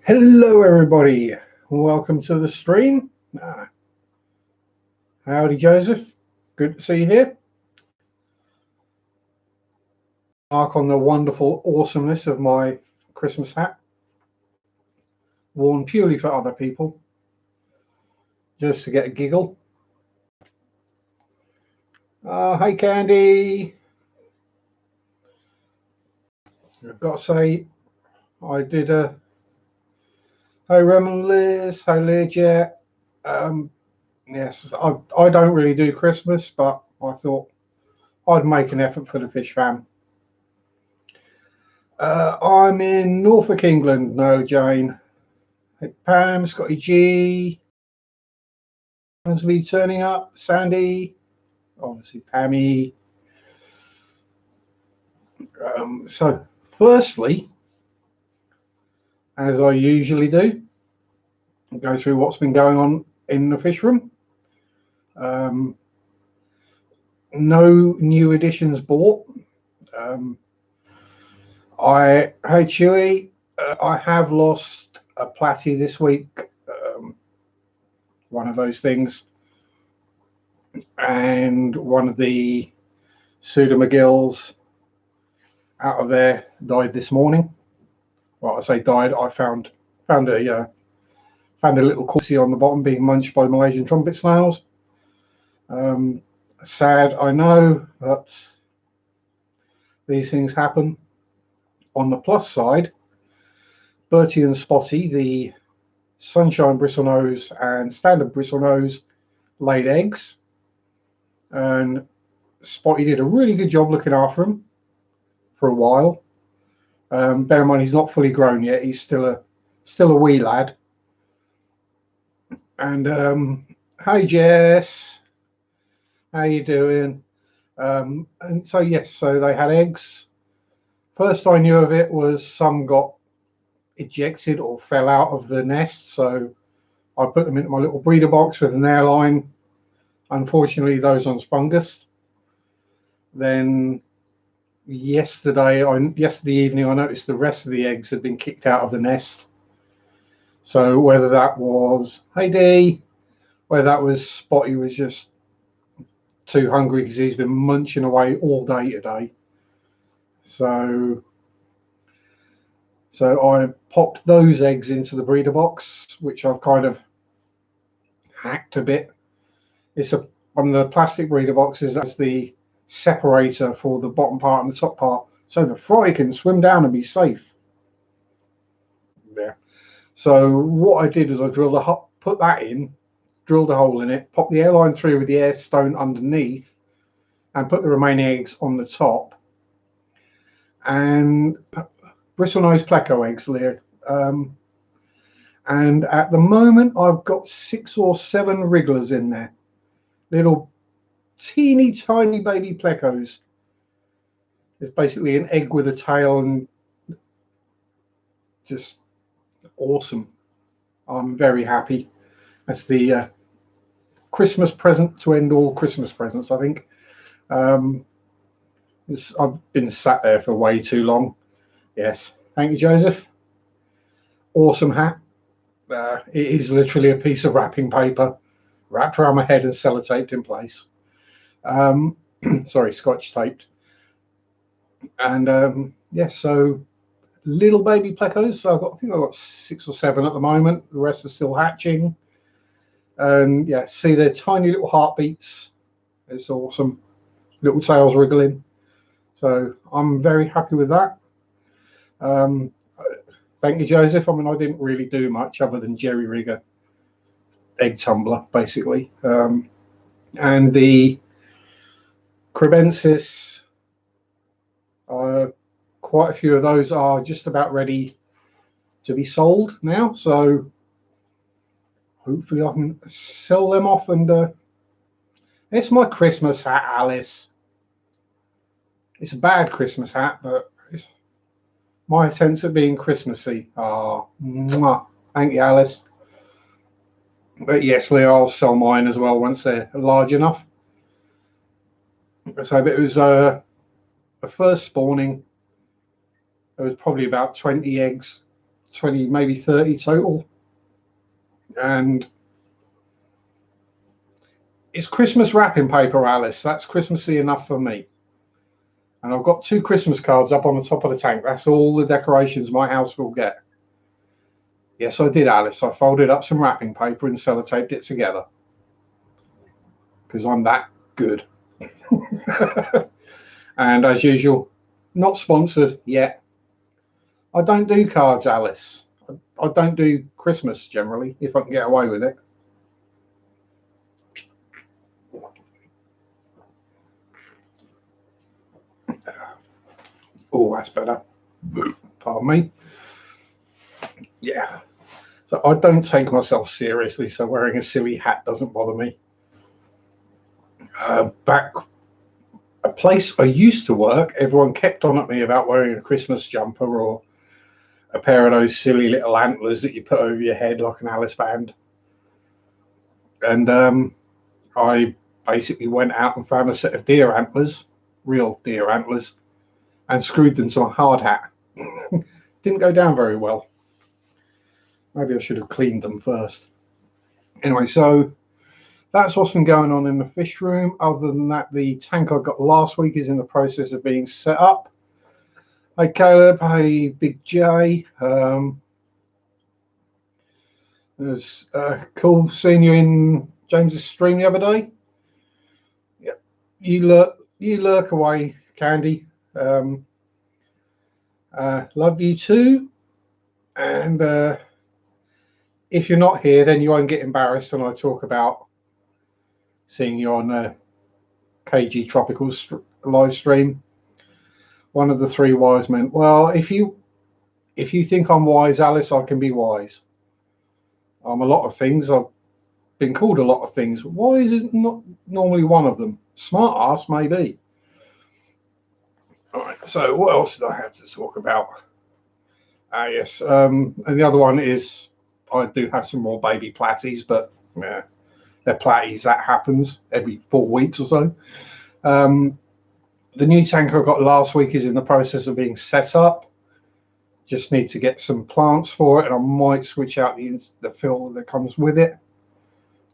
Hello everybody, welcome to the stream. Howdy Joseph, good to see you here. Mark on the wonderful awesomeness of my Christmas hat, worn purely for other people, just to get a giggle. Hey Candy, I've got to say I did a hey Rem and Liz, hey Learjet. Yes, I don't really do Christmas, but I thought I'd make an effort for the fish fam. I'm in Norfolk, England. No, Jane. Hey, Pam, Scotty G. Happens to be turning up. Sandy. Obviously, Pammy. So, firstly, as I usually do, I'll go through what's been going on in the fish room. No new additions bought. Hey Chewy, I have lost a platy this week. One of those things, and one of the Suda McGills out of there died this morning. Well, I say died. I found a little corpse on the bottom being munched by Malaysian trumpet snails. Sad, I know, but these things happen. On the plus side, Bertie and Spotty, the sunshine bristlenose and standard bristlenose, laid eggs, and Spotty did a really good job looking after them for a while. Bear in mind he's not fully grown yet; he's still a wee lad. And hi Jess, how you doing? And so yes, so they had eggs. First I knew of it was some got ejected or fell out of the nest, so I put them into my little breeder box with an airline. Unfortunately, those ones fungused. Then yesterday evening, I noticed the rest of the eggs had been kicked out of the nest. So whether that was, hey D, whether that was Spotty was just too hungry because he's been munching away all day today. So I popped those eggs into the breeder box, which I've kind of hacked a bit. It's on the plastic breeder boxes, that's the separator for the bottom part and the top part, so the fry can swim down and be safe. There. So what I did was I put that in, drilled a hole in it, popped the airline through with the air stone underneath, and put the remaining eggs on the top. And bristlenose pleco eggs, Lear. And at the moment, I've got 6 or 7 wrigglers in there. Little teeny tiny baby plecos. It's basically an egg with a tail and just awesome. I'm very happy. That's the Christmas present to end all Christmas presents, I think. I've been sat there for way too long. Yes, thank you, Joseph. Awesome hat. It is literally a piece of wrapping paper wrapped around my head and sellotaped in place. Sorry, scotch taped. And yes, so little baby plecos. So I think I've got 6 or 7 at the moment. The rest are still hatching. And yeah, see their tiny little heartbeats. It's awesome. Little tails wriggling. So I'm very happy with that. Thank you, Joseph. I mean, I didn't really do much other than jerry rig a egg tumbler, basically. And the Crebensis, quite a few of those are just about ready to be sold now. So hopefully I can sell them off. And it's my Christmas hat, Alice. It's a bad Christmas hat, but it's my attempt at being Christmassy. Thank you, Alice. But yes, Lee, I'll sell mine as well once they're large enough. So it was the first spawning. There was probably about 20 eggs 20, maybe 30 total. And it's Christmas wrapping paper, Alice. That's Christmassy enough for me. And I've got 2 Christmas cards up on the top of the tank. That's all the decorations my house will get. Yes, I did, Alice. I folded up some wrapping paper and sellotaped it together. Because I'm that good. And as usual, not sponsored yet. I don't do cards, Alice. I don't do Christmas generally, if I can get away with it. Oh, that's better. Pardon me. Yeah. So I don't take myself seriously, so wearing a silly hat doesn't bother me. Back a place I used to work, everyone kept on at me about wearing a Christmas jumper or a pair of those silly little antlers that you put over your head like an Alice band. And I basically went out and found a set of deer antlers, real deer antlers, and screwed them to my hard hat. Didn't go down very well. Maybe I should have cleaned them first. Anyway, so that's what's been going on in the fish room. Other than that, the tank I got last week is in the process of being set up. Hey Caleb, hey Big J. It was cool seeing you in James's stream the other day. Yeah, you lurk away, Candy. Love you too. And if you're not here, then you won't get embarrassed when I talk about seeing you on the KG Tropical live stream. One of the 3 wise men. Well, if you think I'm wise, Alice, I can be wise. I'm a lot of things. I've been called a lot of things. Wise is not normally one of them. Smart ass, maybe. All right. So what else did I have to talk about? Yes. And the other one is I do have some more baby platties, but yeah, they're platties. That happens every 4 weeks or so. The new tank I got last week is in the process of being set up. Just need to get some plants for it, and I might switch out the filter that comes with it.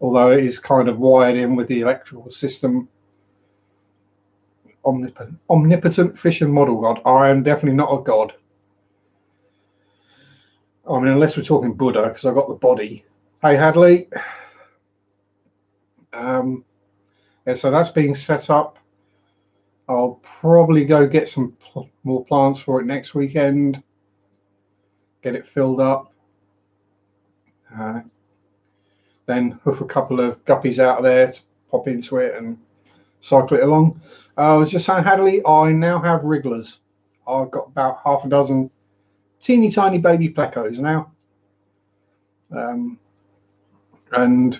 Although it is kind of wired in with the electrical system. Omnipotent fish and model god. I am definitely not a god. I mean, unless we're talking Buddha, because I got the body. Hey, Hadley. Yeah, so that's being set up. I'll probably go get some more plants for it next weekend. Get it filled up. Then hoof a couple of guppies out of there to pop into it and cycle it along. I was just saying, Hadley, I now have wrigglers. I've got about half a dozen teeny tiny baby plecos now. And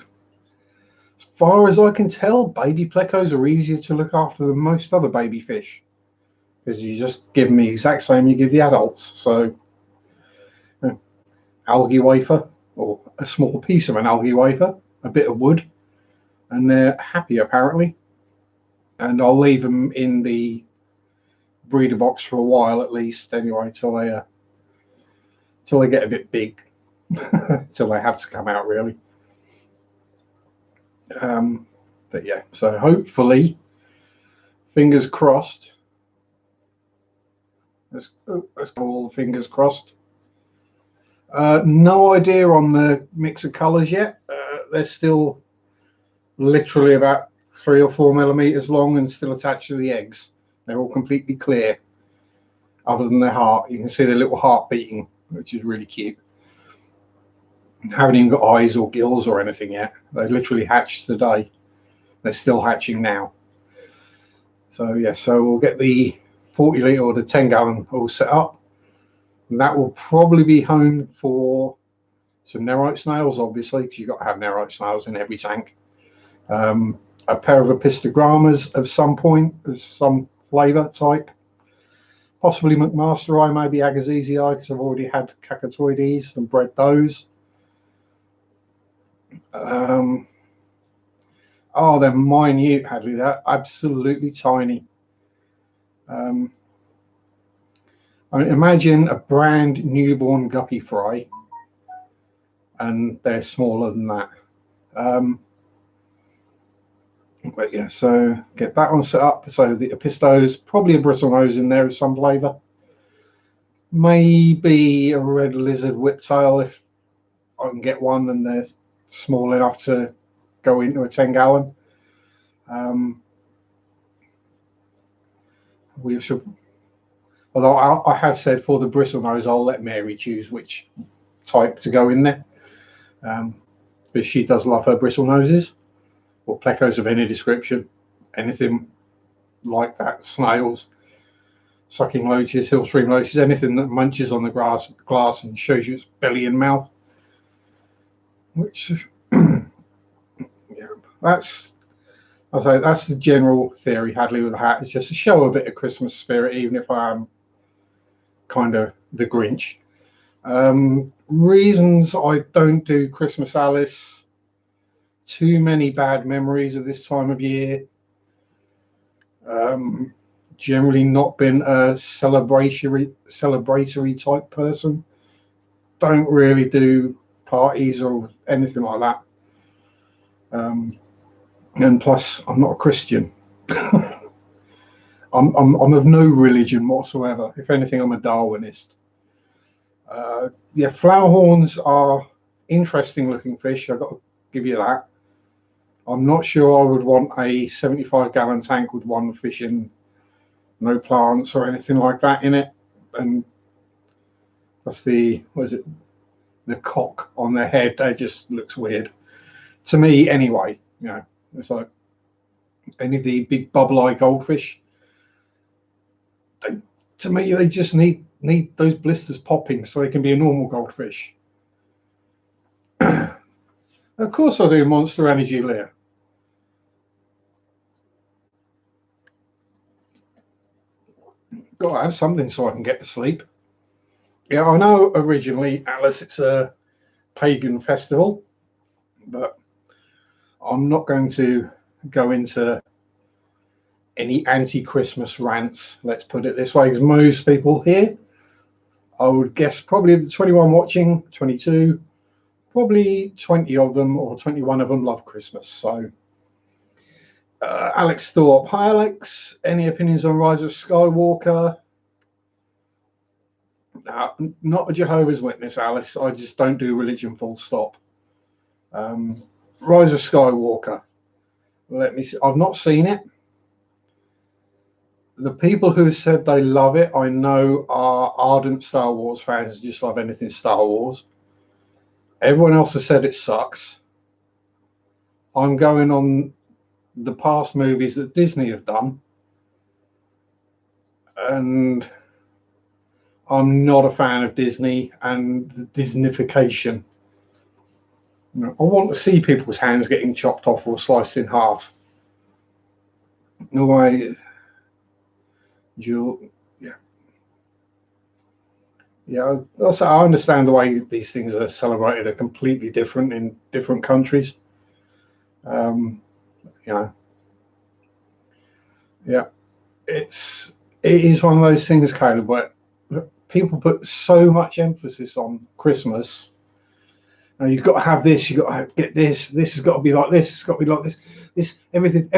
as far as I can tell, baby plecos are easier to look after than most other baby fish, because you just give them the exact same you give the adults. So algae wafer, or a small piece of an algae wafer, a bit of wood, and they're happy apparently. And I'll leave them in the breeder box for a while at least, anyway, till they get a bit big, till they have to come out really. But yeah, so hopefully, fingers crossed. Let's go all the fingers crossed. No idea on the mix of colours yet. They're still literally about 3 or 4 millimeters long and still attached to the eggs. They're all completely clear, other than their heart. You can see their little heart beating, which is really cute. Haven't even got eyes or gills or anything yet. They literally hatched today. They're still hatching now. So yeah, so we'll get the 40 litre or the 10 gallon all set up. And that will probably be home for some nerite snails, obviously, because you've got to have nerite snails in every tank. A pair of apistogrammas of some point, of some flavour type. Possibly McMaster eye, maybe Agassiz eye, because I've already had cacatoides and bred those. Oh, they're minute, Hadley. They're absolutely tiny. I mean, imagine a brand newborn guppy fry, and they're smaller than that. But yeah, so get that one set up. So the pistos, probably a bristlenose in there of some flavour. Maybe a red lizard whiptail if I can get one and they're small enough to go into a 10-gallon. We should, although I have said for the bristlenose, I'll let Mary choose which type to go in there, because she does love her bristlenoses or plecos of any description, anything like that, snails, sucking loaches, hill stream loaches, anything that munches on the glass and shows you its belly and mouth. Which, yeah, that's the general theory. Hadley with a hat is just to show a bit of Christmas spirit, even if I am kind of the Grinch. Reasons I don't do Christmas Alice: too many bad memories of this time of year. Generally not been a celebratory type person. Don't really do parties or anything like that. And plus, I'm not a Christian. I'm of no religion whatsoever. If anything, I'm a Darwinist. Yeah, flower horns are interesting looking fish. I've got to give you that. I'm not sure I would want a 75-gallon tank with one fish in, no plants or anything like that in it. And that's the, what is it? The cock on their head. That just looks weird to me, anyway. You know, it's like any of the big bubble-eye goldfish. To me, they just need those blisters popping so they can be a normal goldfish. Of course, I do Monster Energy Lear. Got to have something so I can get to sleep. Yeah, I know originally, Alice, it's a pagan festival, but I'm not going to go into any anti-Christmas rants, let's put it this way, because most people here, I would guess probably of the 21 watching, 22, probably 20 of them or 21 of them love Christmas. So Alex Thorpe. Hi, Alex. Any opinions on Rise of Skywalker? Not a Jehovah's Witness, Alice. I just don't do religion, full stop. Rise of Skywalker. Let me see. I've not seen it. The people who said they love it, I know, are ardent Star Wars fans, just love anything Star Wars. Everyone else has said it sucks. I'm going on the past movies that Disney have done, and I'm not a fan of Disney and the Disneyfication. You know, I want to see people's hands getting chopped off or sliced in half. No way. Yeah, also, I understand the way these things are celebrated are completely different in different countries. You know, yeah, it is one of those things, Caleb, where people put so much emphasis on Christmas. And you've got to have this, you've got to get this, this has got to be like this, it's got to be like this, everything.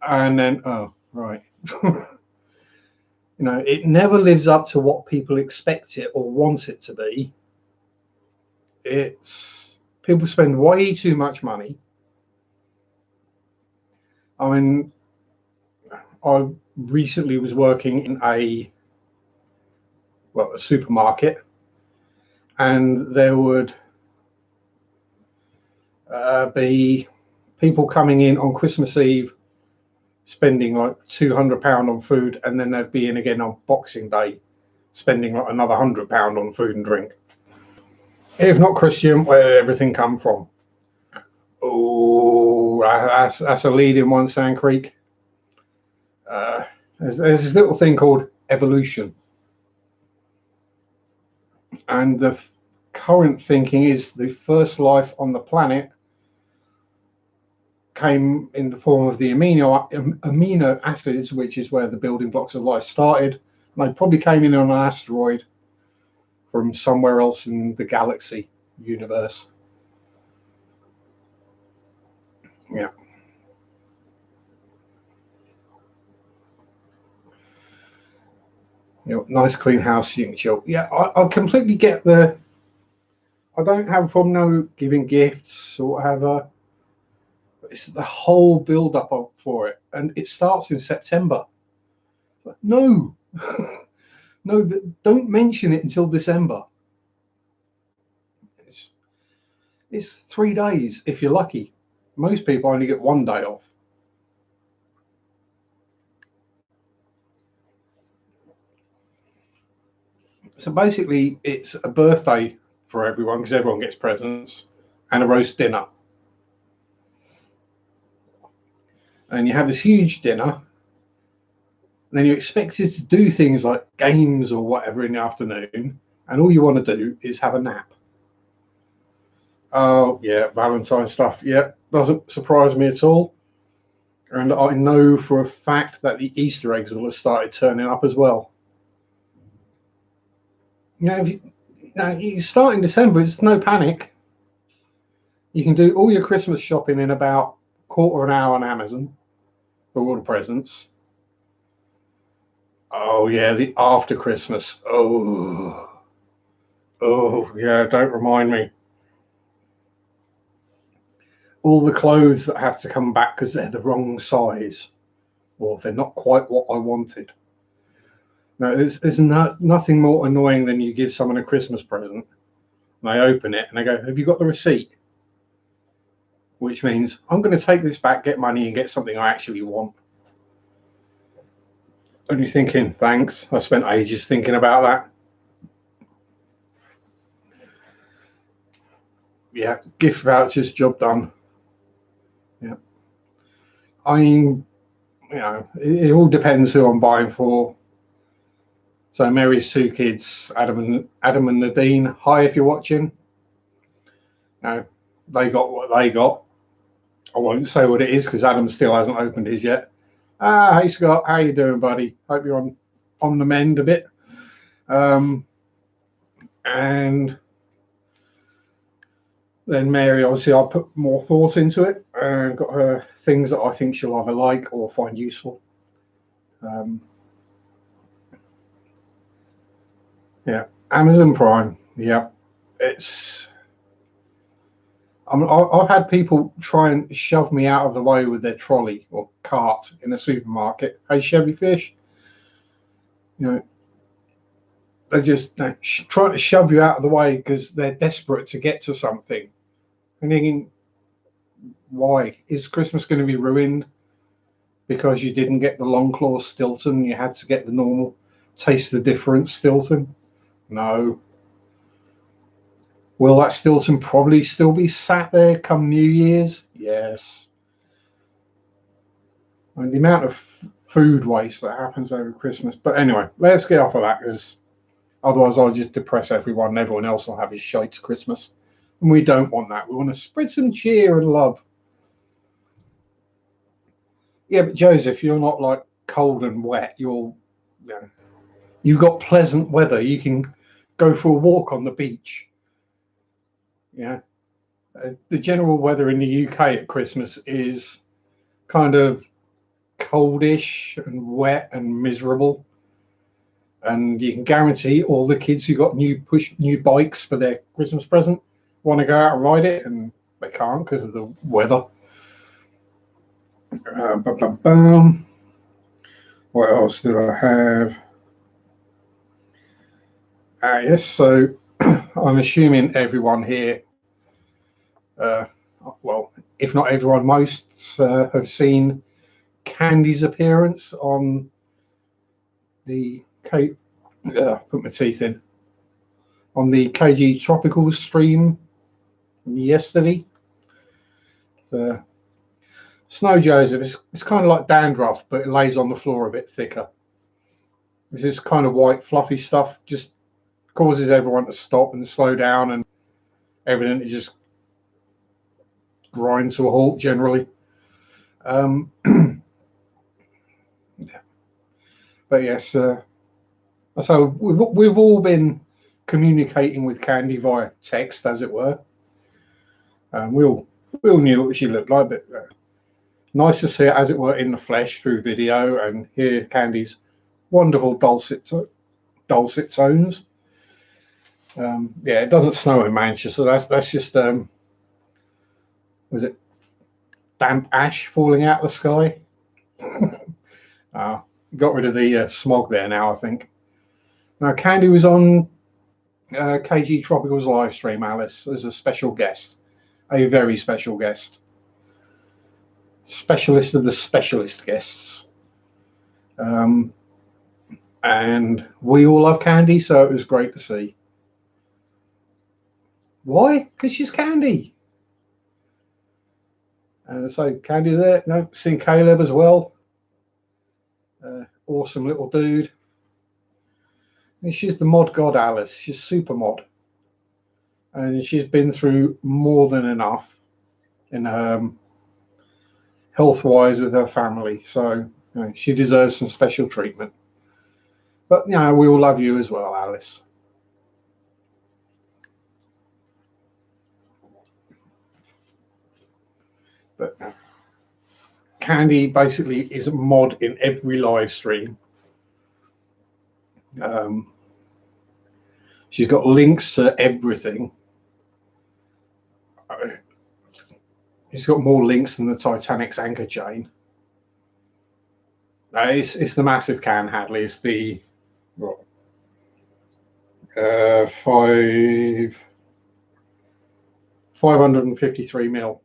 And then, oh, right. You know, it never lives up to what people expect it or want it to be. It's, people spend way too much money. I mean, I recently was working in a supermarket, and there would be people coming in on Christmas Eve spending like £200 on food, and then they'd be in again on Boxing Day spending like another £100 on food and drink. If not Christian, where did everything come from? Oh, that's a lead in one, Sand Creek. There's this little thing called evolution, and the current thinking is the first life on the planet came in the form of the amino acids, which is where the building blocks of life started. And they probably came in on an asteroid from somewhere else in the galaxy universe. Yeah. Nice clean house, you can chill. Yeah, I completely get I don't have a problem no giving gifts or whatever. It's the whole build up for it, and it starts in September. Like, no, no, don't mention it until December. It's 3 days if you're lucky. Most people only get 1 day off. So basically, it's a birthday for everyone because everyone gets presents and a roast dinner. And you have this huge dinner. And then you're expected to do things like games or whatever in the afternoon. And all you want to do is have a nap. Oh, yeah, Valentine's stuff. Yeah, doesn't surprise me at all. And I know for a fact that the Easter eggs will have started turning up as well. If you start in December, it's no panic. You can do all your Christmas shopping in about a quarter of an hour on Amazon for all the presents. Oh yeah, the after Christmas. Oh yeah, don't remind me. All the clothes that have to come back because they're the wrong size, or they're not quite what I wanted. No, there's nothing more annoying than you give someone a Christmas present, and they open it and they go, "Have you got the receipt?" Which means I'm going to take this back, get money, and get something I actually want. And you're thinking, thanks. I spent ages thinking about that. Yeah, gift vouchers, job done. Yeah. I mean, it all depends who I'm buying for. So Mary's 2 kids, Adam and Nadine. Hi, if you're watching. No, they got what they got. I won't say what it is because Adam still hasn't opened his yet. Hey Scott, how you doing, buddy? Hope you're on the mend a bit. And then Mary, obviously, I put more thought into it and got her things that I think she'll either like or find useful. Yeah, Amazon Prime. Yeah, I've had people try and shove me out of the way with their trolley or cart in a supermarket. Hey, Chevy Fish, they just try to shove you out of the way because they're desperate to get to something. And thinking, why is Christmas going to be ruined because you didn't get the long claw Stilton? You had to get the normal taste the difference Stilton. No. Will that Stilton probably still be sat there come New Year's? Yes. I mean, the amount of food waste that happens over Christmas. But anyway, let's get off of that because otherwise I'll just depress everyone and everyone else will have his shite Christmas. And we don't want that. We want to spread some cheer and love. Yeah, but Joseph, you're not like cold and wet. You've got pleasant weather. You can go for a walk on the beach. Yeah. The general weather in the UK at Christmas is kind of coldish and wet and miserable. And you can guarantee all the kids who got new bikes for their Christmas present want to go out and ride it, and they can't because of the weather. What else do I have? Yes, so I'm assuming everyone here, well, if not everyone, most have seen Candy's appearance on the put my teeth in on the KG Tropical stream yesterday. The Snow Joseph, it's kind of like dandruff, but it lays on the floor a bit thicker. This is kind of white, fluffy stuff, just causes everyone to stop and slow down, and everything to just grind to a halt generally. Um, but yes, so we've all been communicating with Candy via text, as it were. We all knew what she looked like, but nice to see it, as it were, in the flesh through video and hear Candy's wonderful dulcet tones. Yeah, it doesn't snow in Manchester. That's just was it damp ash falling out of the sky? Got rid of the smog there now, I think. Now, Candy was on KG Tropical's live stream, Alice, as a special guest, a very special guest, specialist of the specialist guests. And we all love Candy, so it was great to see. Why? Because she's Candy. So Candy there. No, seen Caleb as well. Awesome little dude. And she's the mod god, Alice. She's super mod. And she's been through more than enough in health-wise with her family. So she deserves some special treatment. But, we all love you as well, Alice. But Candy basically is a mod in every live stream. She's got links to everything. She's got more links than the Titanic's anchor chain. It's the massive can, Hadley. It's the 553 mil.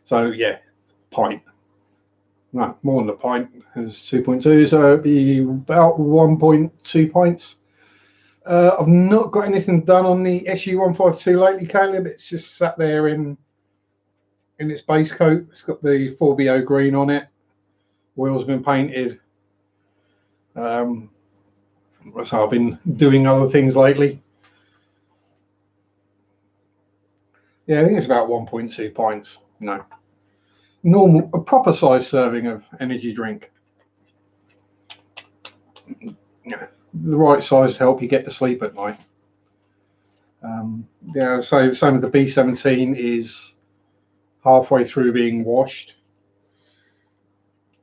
So yeah, pint. No, more than a pint is 2.2, so it'd be about 1.2 pints. I've not got anything done on the SU-152 lately, Caleb. It's just sat there in its base coat. It's got the 4BO green on it. Wheels have been painted. So I've been doing other things lately. Yeah, I think it's about 1.2 pints. Normal, a proper size serving of energy drink. The right size to help you get to sleep at night. Yeah, so the same with the B17 is halfway through being washed.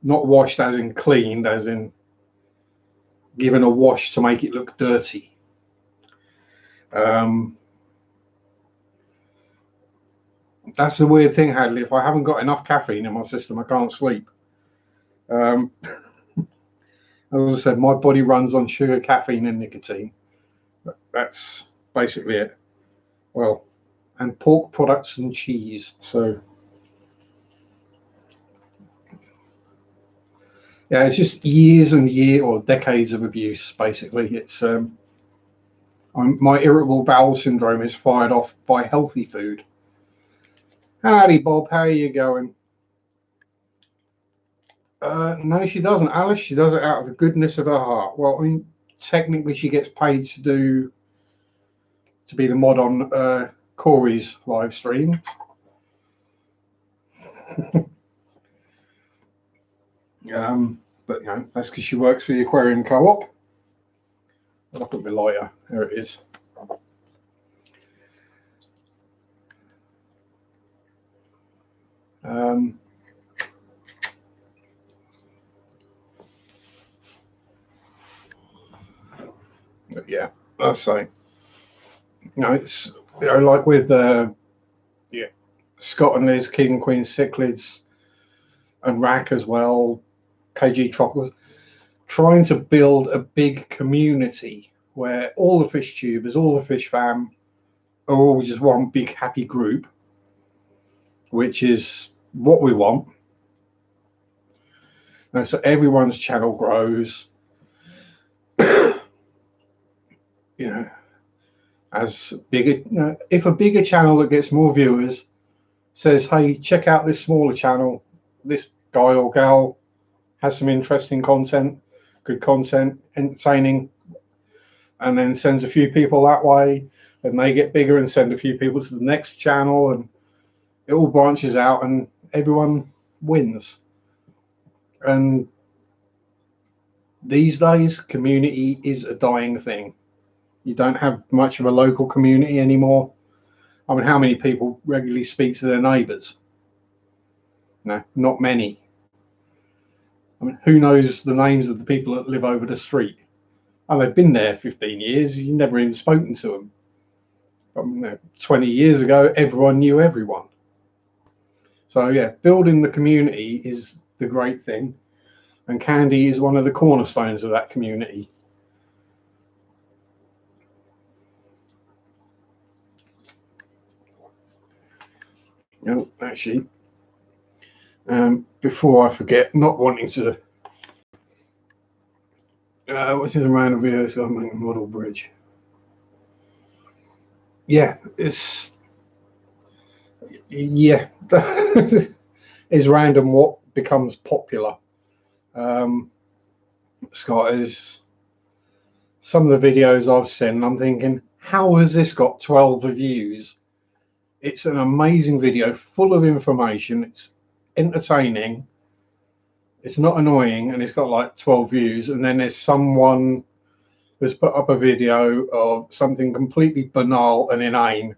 Not washed as in cleaned, as in given a wash to make it look dirty. That's the weird thing, Hadley. If I haven't got enough caffeine in my system, I can't sleep. As I said, my body runs on sugar, caffeine, and nicotine. That's basically it. Well, and pork products and cheese. So, yeah, it's just years and or decades of abuse. Basically, it's my irritable bowel syndrome is fired off by healthy food. Howdy, Bob. How are you going? No, she doesn't, Alice. She does it out of the goodness of her heart. Well, I mean, technically, she gets paid to be the mod on Corey's live stream. But that's because she works for the Aquarium Co-op. I'll put my lighter. There it is. But yeah, I say, it's like with Scott and Liz, King, Queen, Cichlids, and Rack as well. KG Tropical, trying to build a big community where all the fish tubers, all the fish fam, are all just one big happy group, which is what we want. And so everyone's channel grows. As bigger, if a bigger channel that gets more viewers says, "Hey, check out this smaller channel. This guy or gal has some interesting content, good content, entertaining," and then sends a few people that way, and they get bigger and send a few people to the next channel, and it all branches out, and everyone wins. And these days, community is a dying thing. You don't have much of a local community anymore. I mean, how many people regularly speak to their neighbours? No, not many. I mean, who knows the names of the people that live over the street? And they've been there 15 years. You've never even spoken to them. But, 20 years ago, everyone knew everyone. So yeah, building the community is the great thing. And candy is one of the cornerstones of that community. Actually, before I forget, not wanting to, what's in a random video, so I'm making a model bridge. Yeah, it's random what becomes popular. Scott, is some of the videos I've seen, I'm thinking, how has this got 12 views? It's an amazing video, full of information. It's entertaining. It's not annoying, and it's got like 12 views. And then there's someone who's put up a video of something completely banal and inane,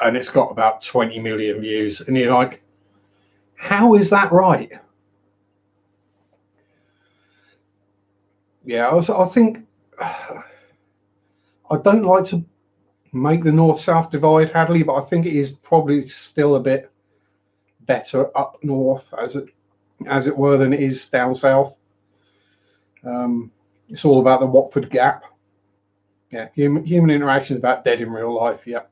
and it's got about 20 million views. And you're like, how is that right? Yeah, I think I don't like to make the north-south divide, Hadley, but I think it is probably still a bit better up north, as it were, than it is down south. It's all about the Watford Gap. Yeah, human interaction is about dead in real life. Yeah,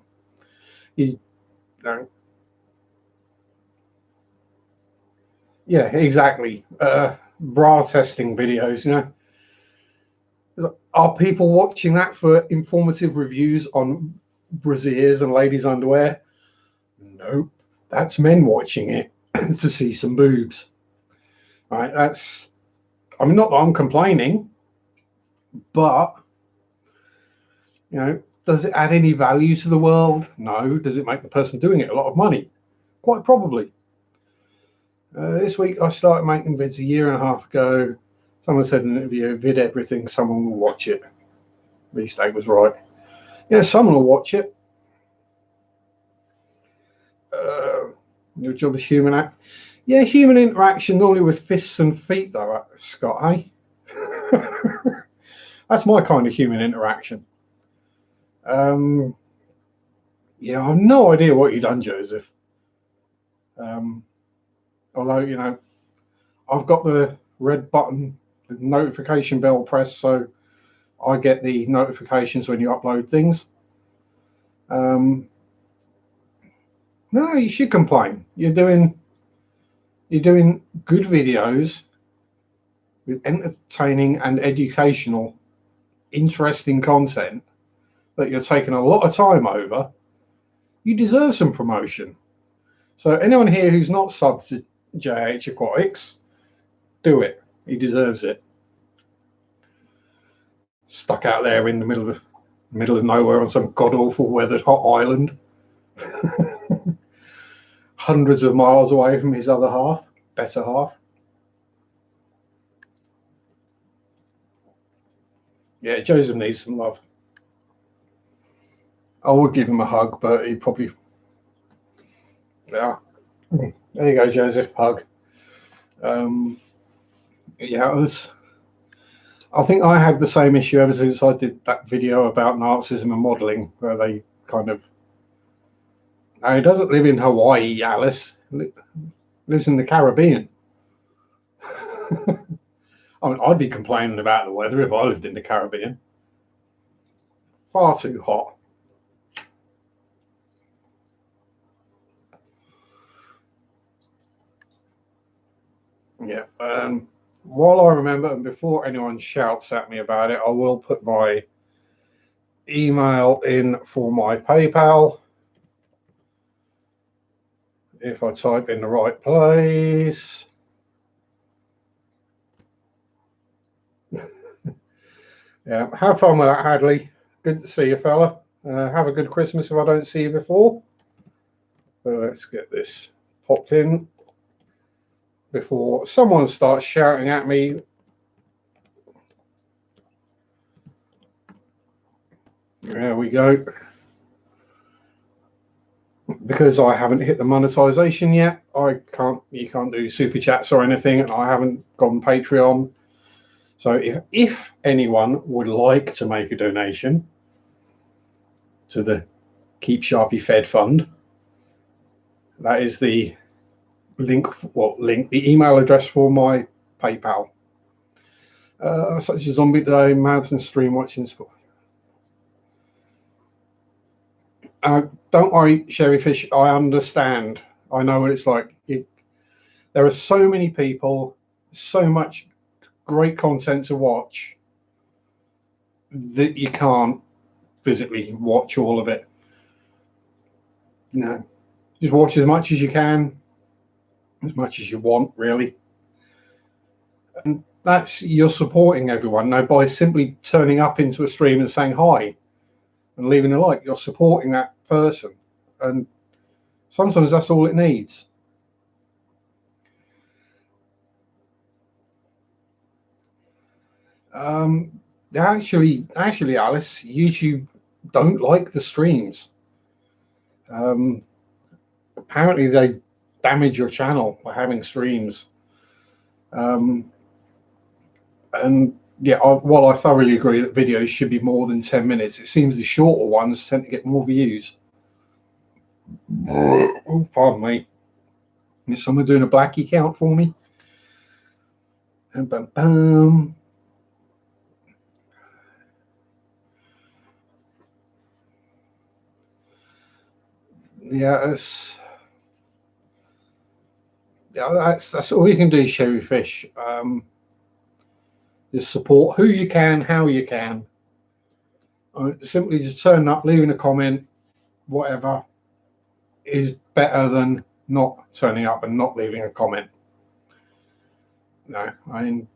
yeah, exactly. Bra testing videos, are people watching that for informative reviews on brasiers and ladies' underwear? Nope, that's men watching it to see some boobs. Right? I'm not that I'm complaining, but does it add any value to the world? No. Does it make the person doing it a lot of money? Quite probably. This week I started making vids a year and a half ago. Someone said in an interview, vid everything, someone will watch it. Mistake was right. Yeah, someone will watch it. Your job is human human interaction, normally with fists and feet though, Scott, hey? That's my kind of human interaction. Yeah, I have no idea what you've done, Joseph. Although, I've got the red button, the notification bell pressed, so I get the notifications when you upload things. No, you should complain. You're doing good videos with entertaining and educational, interesting content that you're taking a lot of time over. You deserve some promotion. So anyone here who's not subbed to JH Aquatics, do it. He deserves it. Stuck out there in the middle of nowhere on some god awful weathered hot island, hundreds of miles away from his other half, better half. Yeah, Joseph needs some love. I would give him a hug, but he probably, yeah. There you go, Joseph, hug. Yeah, I think I had the same issue ever since I did that video about Nazism and modelling, where they kind of. Now, he doesn't live in Hawaii, Alice. He lives in the Caribbean. I mean, I'd be complaining about the weather if I lived in the Caribbean. Far too hot. Yeah. While I remember, and before anyone shouts at me about it, I will put my email in for my PayPal. If I type in the right place. Yeah, have fun with that, Hadley. Good to see you, fella. Have a good Christmas if I don't see you before. So let's get this popped in before someone starts shouting at me. There we go. Because I haven't hit the monetization yet, you can't do super chats or anything, and I haven't gone Patreon. So if anyone would like to make a donation to the Keep Sharpie Fed Fund, that is the link, the email address for my PayPal. Such as Zombie Day, Marathon Stream Watching Sport. Don't worry, Sherryfish, I understand. I know what it's like. There are so many people, so much great content to watch that you can't physically watch all of it. No, just watch as much as you can, as much as you want, really. And you're supporting everyone. Now, by simply turning up into a stream and saying hi and leaving a like, you're supporting that person. And sometimes that's all it needs. Actually, Alice, YouTube don't like the streams. Apparently, they damage your channel by having streams. And yeah, while I thoroughly agree that videos should be more than 10 minutes, it seems the shorter ones tend to get more views. Oh, pardon me. Is someone doing a blackie count for me? And bam, bam. Yeah, that's all you can do, Sherryfish. Just support who you can, how you can. Simply just turning up, leaving a comment, whatever, is better than not turning up and not leaving a comment. No, I mean,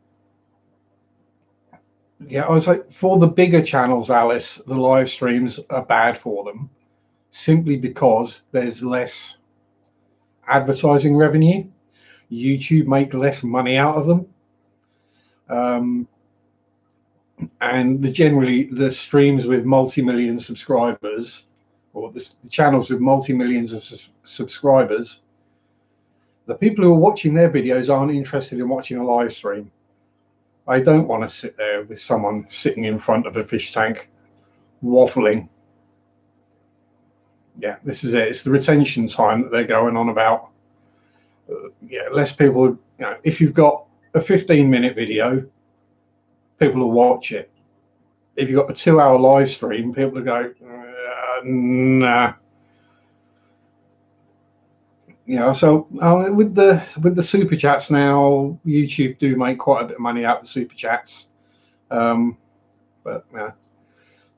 yeah, I was like, for the bigger channels, Alice, the live streams are bad for them simply because there's less advertising revenue. YouTube make less money out of them. And generally the streams with multi-million subscribers, or the channels with multi-millions of subscribers, the people who are watching their videos aren't interested in watching a live stream. I don't want to sit there with someone sitting in front of a fish tank waffling. Yeah, this is it. It's the retention time that they're going on about. Yeah, less people, you know, if you've got a 15-minute video, people will watch it. If you've got a 2-hour live stream, people will go, nah. You know, so with the super chats now, YouTube do make quite a bit of money out of the super chats. But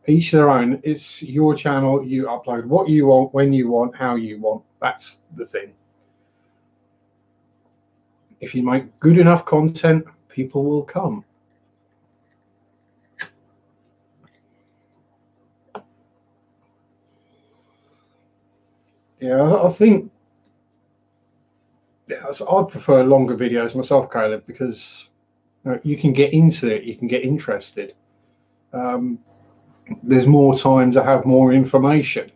each their own. It's your channel. You upload what you want, when you want, how you want. That's the thing. If you make good enough content, people will come. Yeah, I think. Yeah, so I prefer longer videos myself, Caleb, because you can get into it, you can get interested. There's more time to have more information.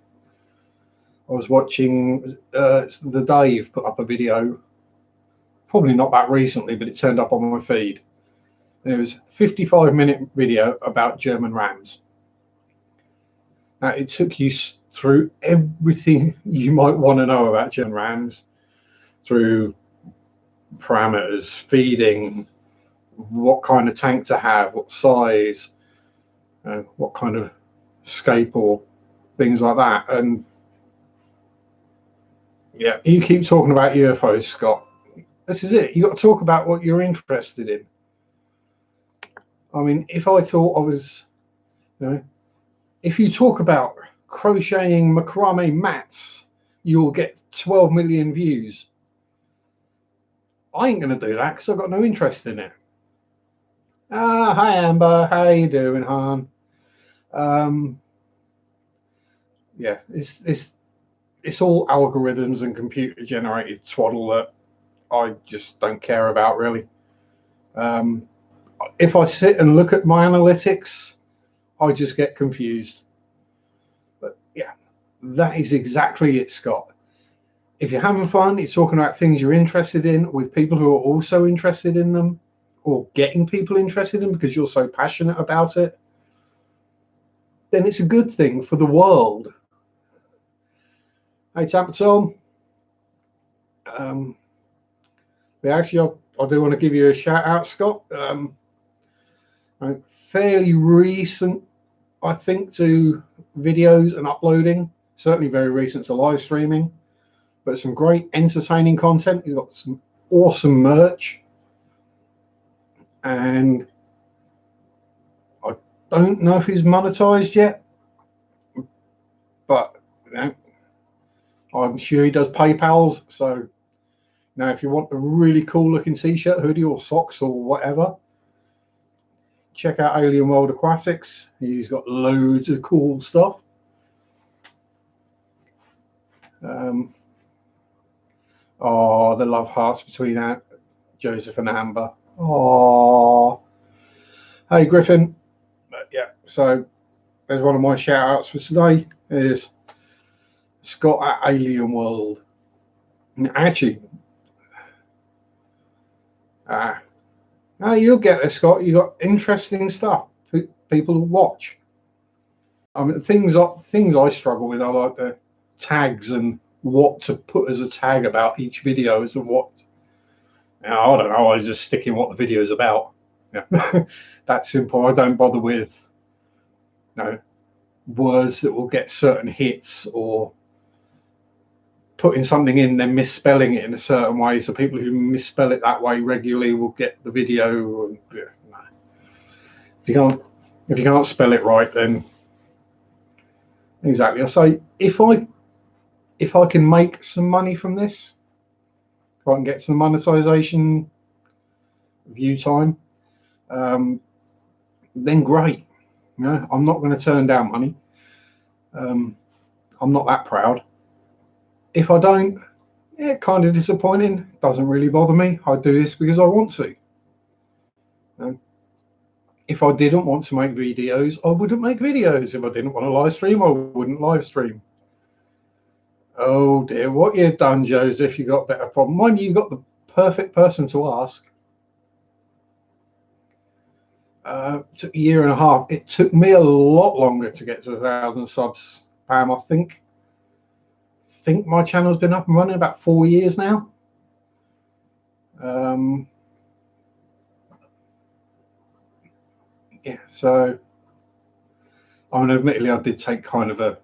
I was watching the Dave put up a video, probably not that recently, but it turned up on my feed. And it was a 55-minute video about German Rams. Now, it took you through everything you might want to know about German Rams, through parameters, feeding, what kind of tank to have, what size, what kind of scape or things like that. And yeah, you keep talking about UFOs, Scott. This is it. You got to talk about what you're interested in. I mean, if I thought I was, if you talk about crocheting macrame mats, you'll get 12 million views. I ain't going to do that because I've got no interest in it. Hi Amber, how you doing, hon? Yeah, it's it's all algorithms and computer generated twaddle that I just don't care about really. If I sit and look at my analytics, I just get confused. But yeah, that is exactly it, Scott. If you're having fun, you're talking about things you're interested in with people who are also interested in them, or getting people interested in because you're so passionate about it, then it's a good thing for the world. Hey, Tom. Actually, I do want to give you a shout out, Scott. Fairly recent, I think, to videos and uploading. Certainly very recent to live streaming, but some great entertaining content. You've got some awesome merch, and I don't know if he's monetized yet, but I'm sure he does PayPal's. So now, if you want a really cool looking t-shirt, hoodie, or socks, or whatever, check out Alien World Aquatics. He's got loads of cool stuff. Oh, the love hearts between Joseph and Amber. Oh, hey Griffin. Yeah, so there's one of my shout outs for today is Scott at Alien World. Actually, you'll get there, Scott. You got interesting stuff for people to watch. I mean, things I struggle with are like the tags and what to put as a tag about each video as to what. Now, I don't know. I just stick in what the video is about. Yeah. That's simple. I don't bother with words that will get certain hits or putting something in then misspelling it in a certain way. So people who misspell it that way regularly will get the video. And, no. If you can't spell it right, then exactly. I say if I can make some money from this, if I can get some monetization view time, then great. I'm not going to turn down money. I'm not that proud. If I don't, kind of disappointing. Doesn't really bother me. I do this because I want to. If I didn't want to make videos, I wouldn't make videos. If I didn't want to live stream, I wouldn't live stream. Oh dear, what you've done, Joseph, you got a better problem. Mind you, got the perfect person to ask. Took a year and a half. It took me a lot longer to get to 1,000 subs, Pam. I think my channel's been up and running about 4 years now. Yeah, so I mean, admittedly, I did take kind of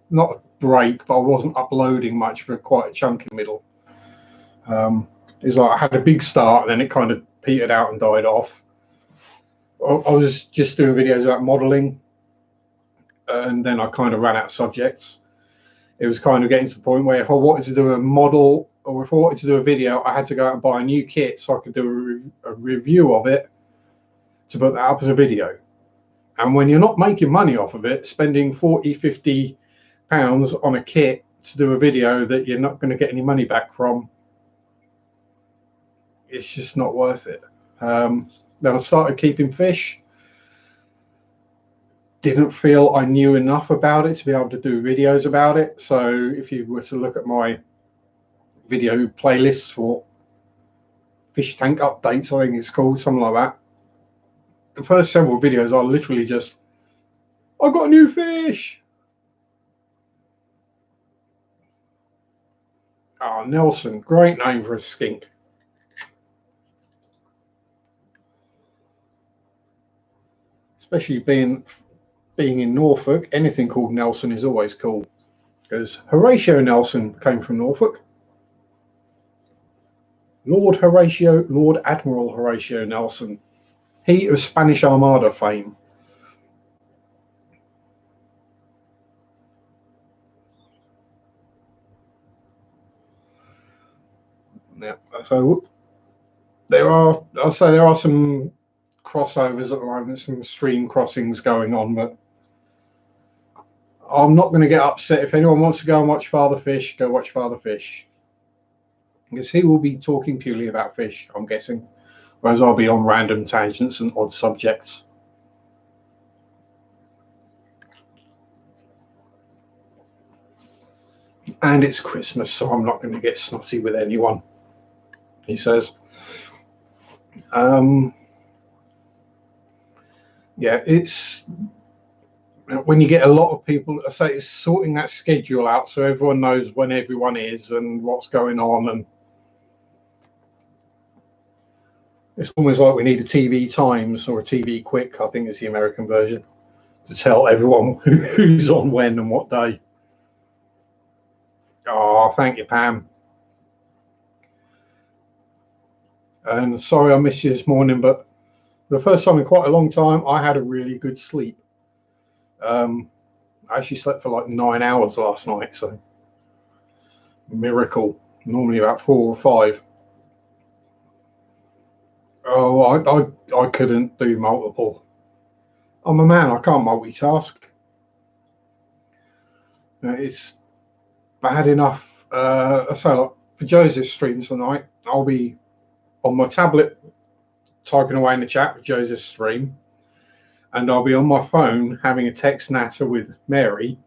not a break, but I wasn't uploading much for quite a chunk in the middle. It's like I had a big start, and then it kind of petered out and died off. I was just doing videos about modeling, and then I kind of ran out of subjects. It was kind of getting to the point where if I wanted to do a model or if I wanted to do a video, I had to go out and buy a new kit so I could do a review of it to put that up as a video. And when you're not making money off of it, spending 40, 50 pounds on a kit to do a video that you're not going to get any money back from, it's just not worth it. Then I started keeping fish. Didn't feel I knew enough about it to be able to do videos about it. So if you were to look at my video playlists for fish tank updates, I think it's called, something like that, the first several videos are literally just, I got a new fish. Oh, Nelson, great name for a skink. Especially being in Norfolk, anything called Nelson is always cool, because Horatio Nelson came from Norfolk. Lord Admiral Horatio Nelson, he of Spanish Armada fame. Yeah, so I'll say there are some crossovers at the moment, some stream crossings going on, but I'm not going to get upset. If anyone wants to go and watch Father Fish, go watch Father Fish. Because he will be talking purely about fish, I'm guessing. Whereas I'll be on random tangents and odd subjects. And it's Christmas, so I'm not going to get snotty with anyone, he says. Yeah, it's when you get a lot of people, I say it's sorting that schedule out so everyone knows when everyone is and what's going on. And it's almost like we need a TV Times or a TV Quick, I think is the American version, to tell everyone who's on when and what day. Oh, thank you, Pam. And sorry I missed you this morning, but the first time in quite a long time, I had a really good sleep. I actually slept for like 9 hours last night, so miracle. Normally about 4 or 5. Oh, I couldn't do multiple. I'm a man, I can't multitask. It's bad enough. I say, like, for Joseph's streams tonight, I'll be on my tablet typing away in the chat with Joseph's stream, and I'll be on my phone having a text natter with Mary.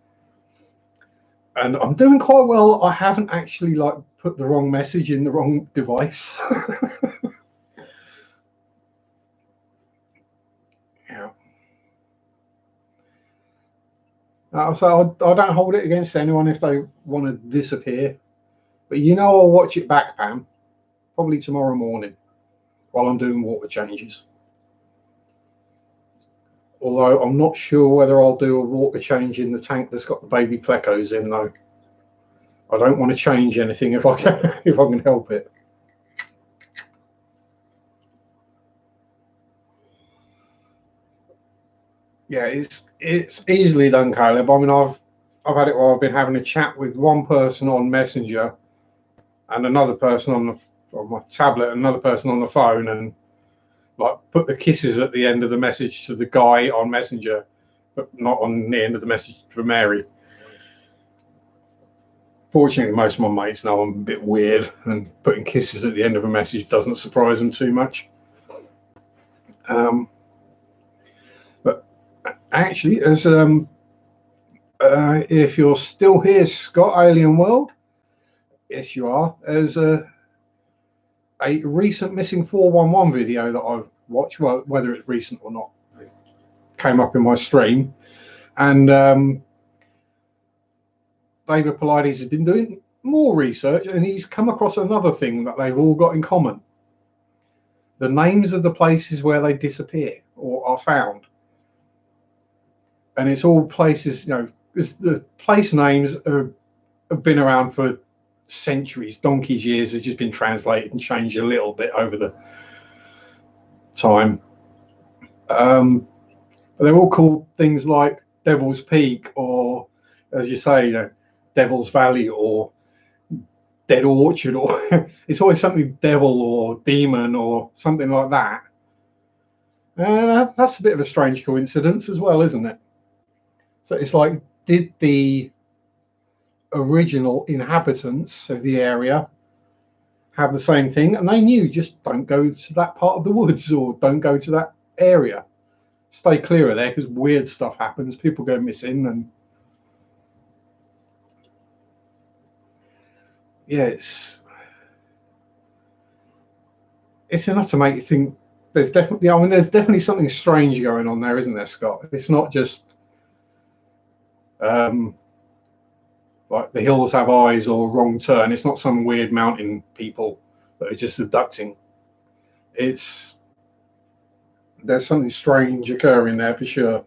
And I'm doing quite well. I haven't actually like put the wrong message in the wrong device. Yeah. So I don't hold it against anyone if they want to disappear. But I'll watch it back, Pam, probably tomorrow morning while I'm doing water changes. Although I'm not sure whether I'll do a water change in the tank that's got the baby plecos in, though. I don't want to change anything if I can, if I can help it. Yeah, it's easily done, Caleb. I mean, I've had it where I've been having a chat with one person on Messenger and another person on my tablet, and another person on the phone, and like put the kisses at the end of the message to the guy on Messenger, but not on the end of the message for Mary. Fortunately, most of my mates know I'm a bit weird, and putting kisses at the end of a message doesn't surprise them too much. But actually, as if you're still here, Scott Alien World, yes, you are. As a recent Missing 411 video that I've watched, well, whether it's recent or not, it came up in my stream, and David Paulides has been doing more research, and he's come across another thing that they've all got in common: the names of the places where they disappear or are found. And it's all places, the place names have been around for centuries, donkey's years. Have just been translated and changed a little bit over the time. But they're all called things like Devil's Peak, or, as you say, Devil's Valley, or Dead Orchard, or it's always something devil or demon or something like that. That's a bit of a strange coincidence as well, isn't it? So it's like, did the original inhabitants of the area have the same thing, and they knew, just don't go to that part of the woods, or don't go to that area, stay clear of there, because weird stuff happens, people go missing, and yeah, it's enough to make you think. There's definitely something strange going on there, isn't there, Scott? It's not just like the hills have eyes or wrong turn. It's not some weird mountain people that are just abducting. There's something strange occurring there for sure.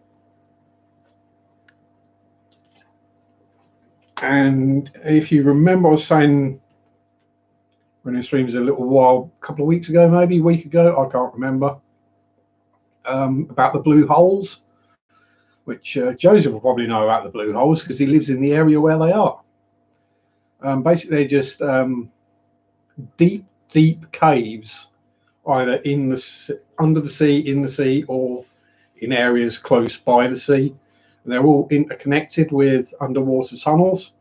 And if you remember, I was saying when the streams a couple of weeks ago, maybe a week ago, I can't remember, about the blue holes, which Joseph will probably know about the blue holes because he lives in the area where they are. Basically, they're just deep caves, either under the sea, in the sea, or in areas close by the sea. They're all interconnected with underwater tunnels.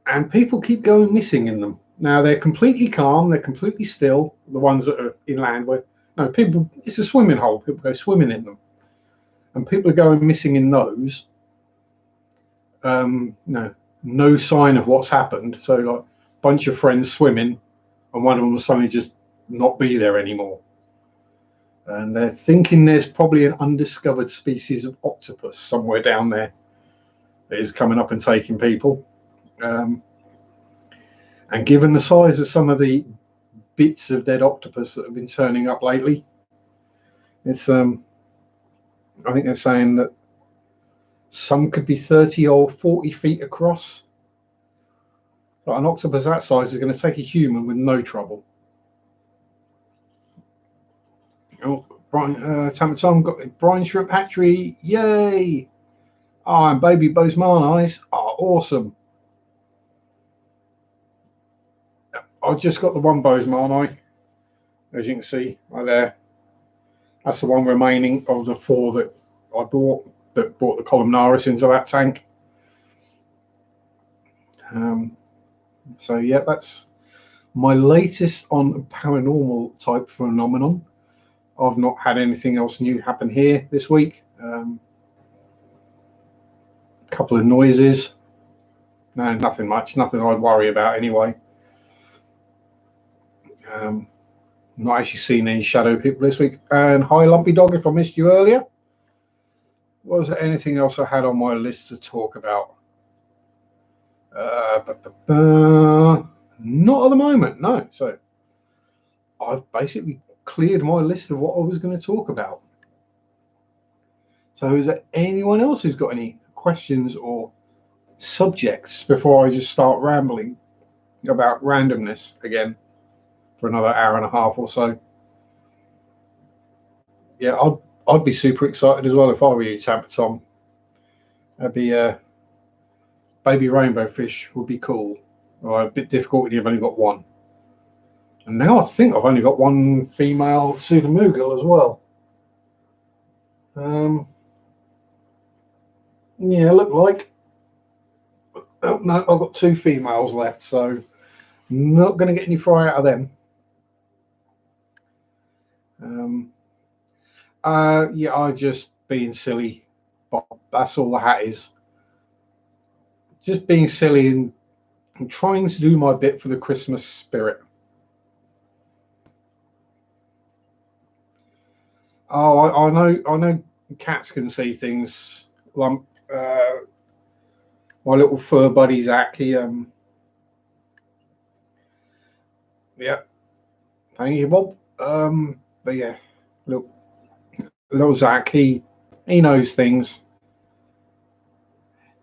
And people keep going missing in them. Now, they're completely calm, they're completely still, the ones that are inland where, no, people, it's a swimming hole, people go swimming in them. And people are going missing in those. No sign of what's happened. So, like, a bunch of friends swimming, and one of them will suddenly just not be there anymore. And they're thinking there's probably an undiscovered species of octopus somewhere down there that is coming up and taking people. And given the size of some of the bits of dead octopus that have been turning up lately, it's I think they're saying that some could be 30 or 40 feet across. But an octopus that size is going to take a human with no trouble. Oh, Brian, Tom got Brian Shrimp Hatchery, yay! Oh, and baby Bozeman eyes are awesome. I've just got the one Bozeman eye, as you can see right there. That's the one remaining of the 4 that I bought, that brought the columnaris into that tank. So yeah, that's my latest on paranormal type phenomenon. I've not had anything else new happen here this week. A couple of noises. No, nothing much. Nothing I'd worry about anyway. Not actually seen any shadow people this week. And hi, Lumpy Dog, if I missed you earlier. Was there anything else I had on my list to talk about? Not at the moment, no. So I've basically cleared my list of what I was going to talk about. So is there anyone else who's got any questions or subjects before I just start rambling about randomness again for another hour and a half or so? Yeah, I'd be super excited as well if I were you, Tampa Tom. That'd be baby rainbow fish would be cool. A bit difficult when you've only got one. And now I think I've only got one female pseudomugil as well. Yeah, look like. Oh, no, I've got 2 females left, so not going to get any fry out of them. Yeah, I'm just being silly, Bob. That's all the hat is. Just being silly and trying to do my bit for the Christmas spirit. Oh, I know cats can see things. My little fur buddy Zach, he yeah, thank you, Bob. But yeah, little Zach, he knows things.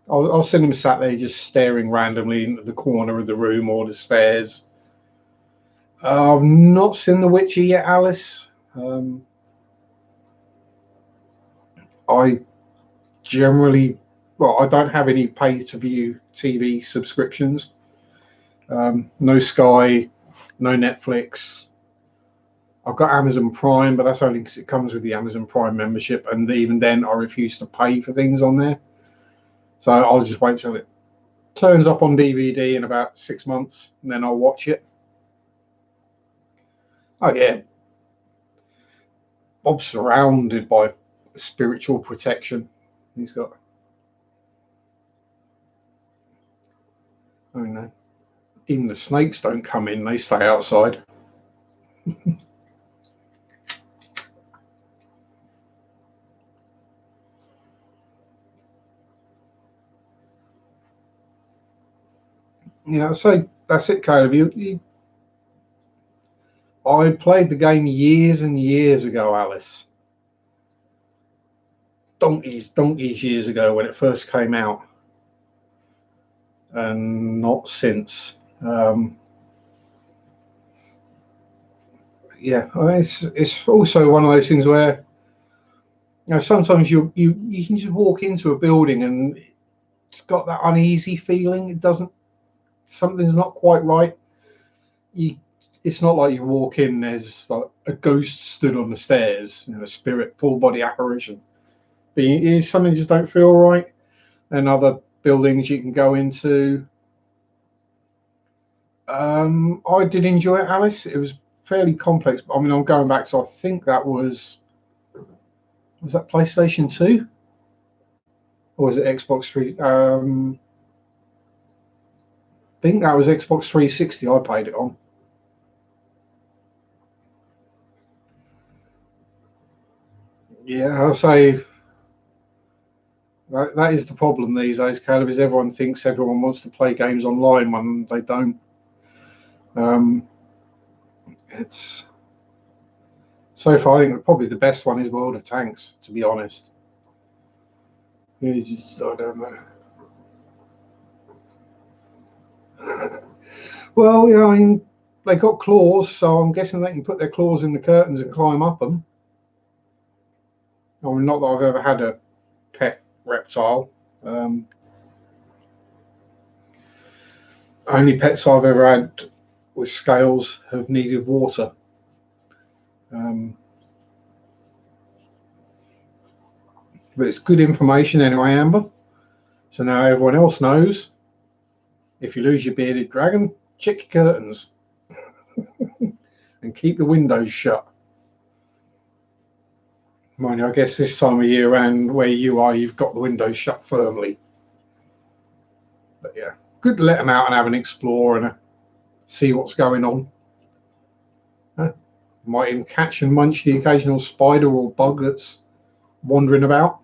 I'll send him sat there just staring randomly into the corner of the room or the stairs. I've not seen The Witcher yet, Alice. I generally, I don't have any pay-to-view TV subscriptions. No Sky, no Netflix. I've got Amazon Prime, but that's only because it comes with the Amazon Prime membership, and even then I refuse to pay for things on there. So I'll just wait till it turns up on DVD in about 6 months, and then I'll watch it. Oh yeah, Bob's surrounded by spiritual protection. He's got, I mean, even the snakes don't come in; they stay outside. Yeah, so that's it, Caleb. I played the game years and years ago, Alice. Donkeys years ago when it first came out, and not since. Yeah, it's also one of those things where, sometimes you can just walk into a building and it's got that uneasy feeling. Something's not quite right. it's not like you walk in, there's like a ghost stood on the stairs, a spirit, full body apparition. But something just don't feel right. And other buildings you can go into. I did enjoy it, Alice. It was fairly complex. I mean, I'm going back, so I think that was that PlayStation 2? Or was it Xbox 3? I think that was Xbox 360 I played it on. Yeah, I'll say that is the problem these days, Caleb, is everyone thinks everyone wants to play games online when they don't. It's so far, I think probably the best one is World of Tanks, to be honest. I don't know. Well, I mean, they got claws, so I'm guessing they can put their claws in the curtains and climb up them. I mean, not that I've ever had a pet reptile. Only pets I've ever had with scales have needed water. But it's good information anyway, Amber. So now everyone else knows, if you lose your bearded dragon, check your curtains and keep the windows shut. Mind you, I guess this time of year around where you are, you've got the windows shut firmly. But yeah, good to let them out and have an explore and see what's going on. Might even catch and munch the occasional spider or bug that's wandering about.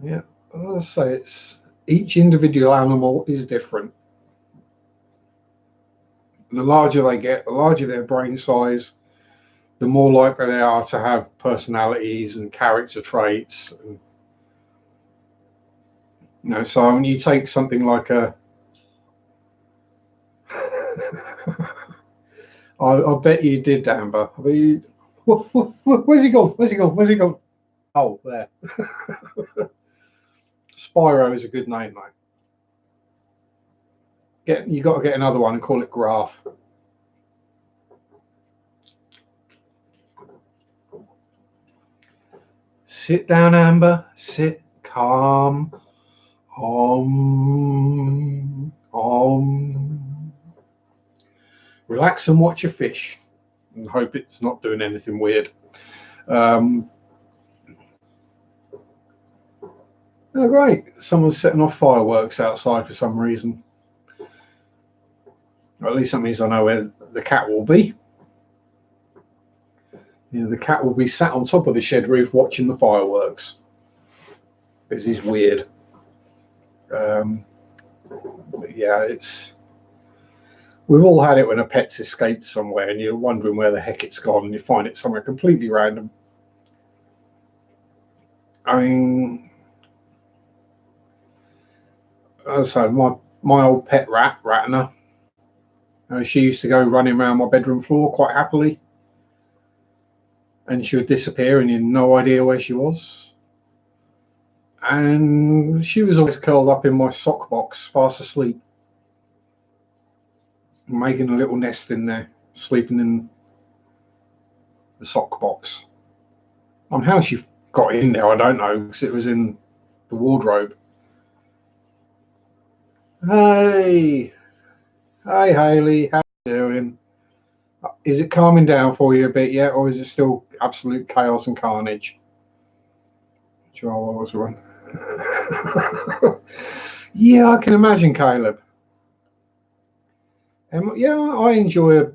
Yeah, I'll say each individual animal is different. The larger they get, the larger their brain size, the more likely they are to have personalities and character traits. And, so when you take something like I bet you did, Amber. Where's he gone? Where's he gone? Where's he gone? Oh, there. Spyro is a good name, though. You got to get another one and call it Graph. Sit down, Amber. Sit calm. Relax and watch a fish and hope it's not doing anything weird. Oh, great. Someone's setting off fireworks outside for some reason. Or at least that means I know where the cat will be. The cat will be sat on top of the shed roof watching the fireworks. Because he's weird. Yeah, we've all had it when a pet's escaped somewhere and you're wondering where the heck it's gone and you find it somewhere completely random. I mean, so my old pet rat, Ratner, she used to go running around my bedroom floor quite happily, and she would disappear and you had no idea where she was. And she was always curled up in my sock box, fast asleep, making a little nest in there, sleeping in the sock box. How she got in there, I don't know, because it was in the wardrobe. Hey, Haley, how you doing? Is it calming down for you a bit yet, or is it still absolute chaos and carnage? Chihuahuas run. Yeah, I can imagine, Caleb. Yeah, I enjoy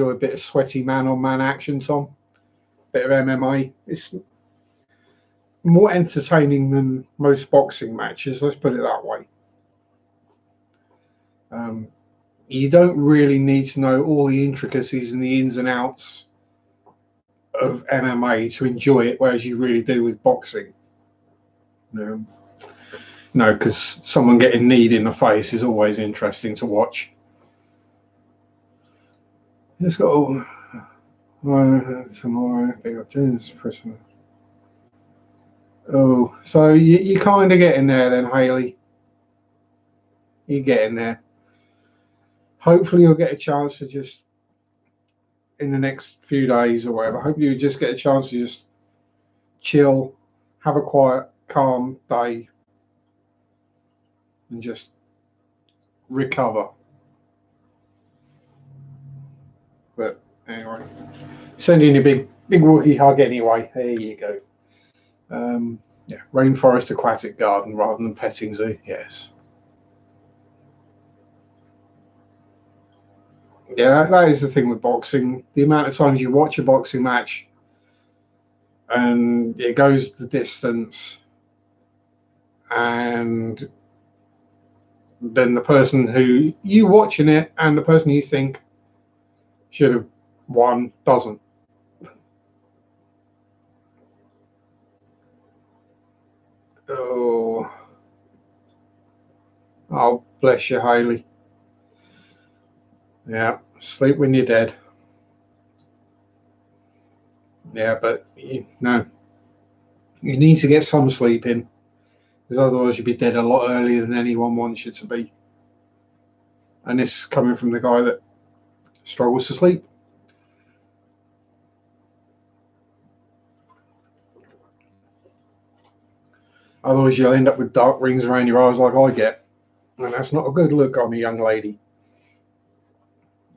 a bit of sweaty man-on-man action, Tom. Bit of MMA. It's more entertaining than most boxing matches. Let's put it that way. You don't really need to know all the intricacies and the ins and outs of MMA to enjoy it, whereas you really do with boxing. No, because someone getting kneed in the face is always interesting to watch. It's got all tomorrow. Christmas. Oh, so you kind of getting there then, Haley. You getting there. hopefully you'll get a chance to just, in the next few days or whatever, hopefully you just get a chance to just chill, have a quiet, calm day, and just recover. But anyway, sending you a big Wookie hug anyway. There you go. Yeah, rainforest aquatic garden rather than petting zoo. Yes. Yeah, that is the thing with boxing. The amount of times you watch a boxing match and it goes the distance, and then the person who you watching it and the person you think should have won doesn't. Oh, oh, bless you, Haley. Yeah, sleep when you're dead. Yeah, but no, you need to get some sleep in, because otherwise you'll be dead a lot earlier than anyone wants you to be. And this is coming from the guy that struggles to sleep. Otherwise, you'll end up with dark rings around your eyes like I get. And that's not a good look on a young lady.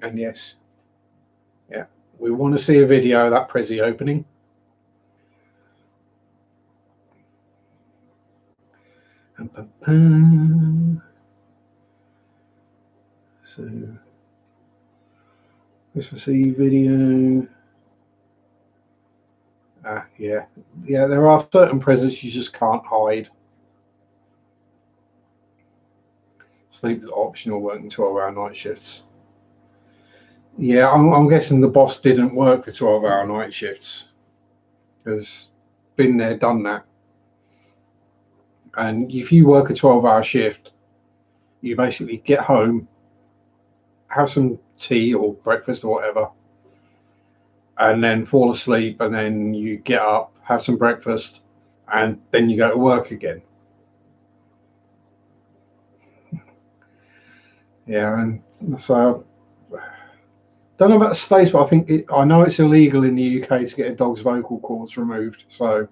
And yes, yeah, we want to see a video of that Prezi opening. So, Christmas Eve video. Yeah, there are certain presents you just can't hide. Sleep is optional, working 12-hour night shifts. Yeah, I'm guessing the boss didn't work the 12-hour night shifts, because been there, done that. And if you work a 12-hour shift, you basically get home, have some tea or breakfast or whatever, and then fall asleep, and then you get up, have some breakfast, and then you go to work again. Yeah, and so don't know about the States, but I know it's illegal in the UK to get a dog's vocal cords removed. So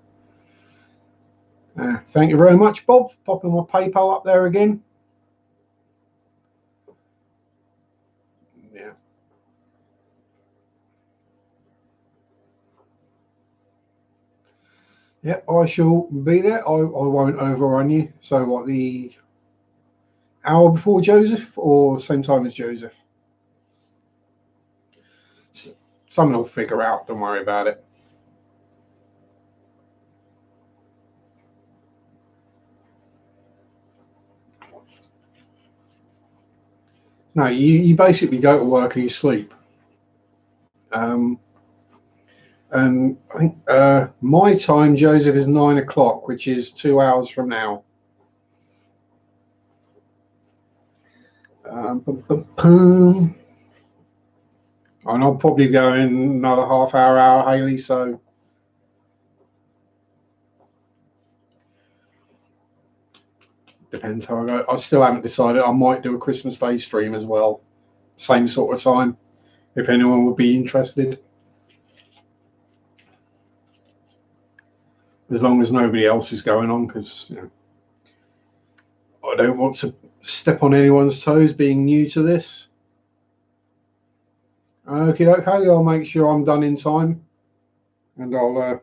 thank you very much, Bob. Popping my PayPal up there again. Yeah. Yeah, I shall be there. I won't overrun you. So what, the hour before Joseph or same time as Joseph? Someone will figure out. Don't worry about it. No, you basically go to work and you sleep. And I think my time, Joseph, is 9 o'clock, which is 2 hours from now. And I'll probably go in another half hour, Haley. So depends how I go. I still haven't decided. I might do a Christmas Day stream as well, same sort of time, if anyone would be interested. As long as nobody else is going on, because I don't want to step on anyone's toes being new to this. Okay, I'll make sure I'm done in time, and I'll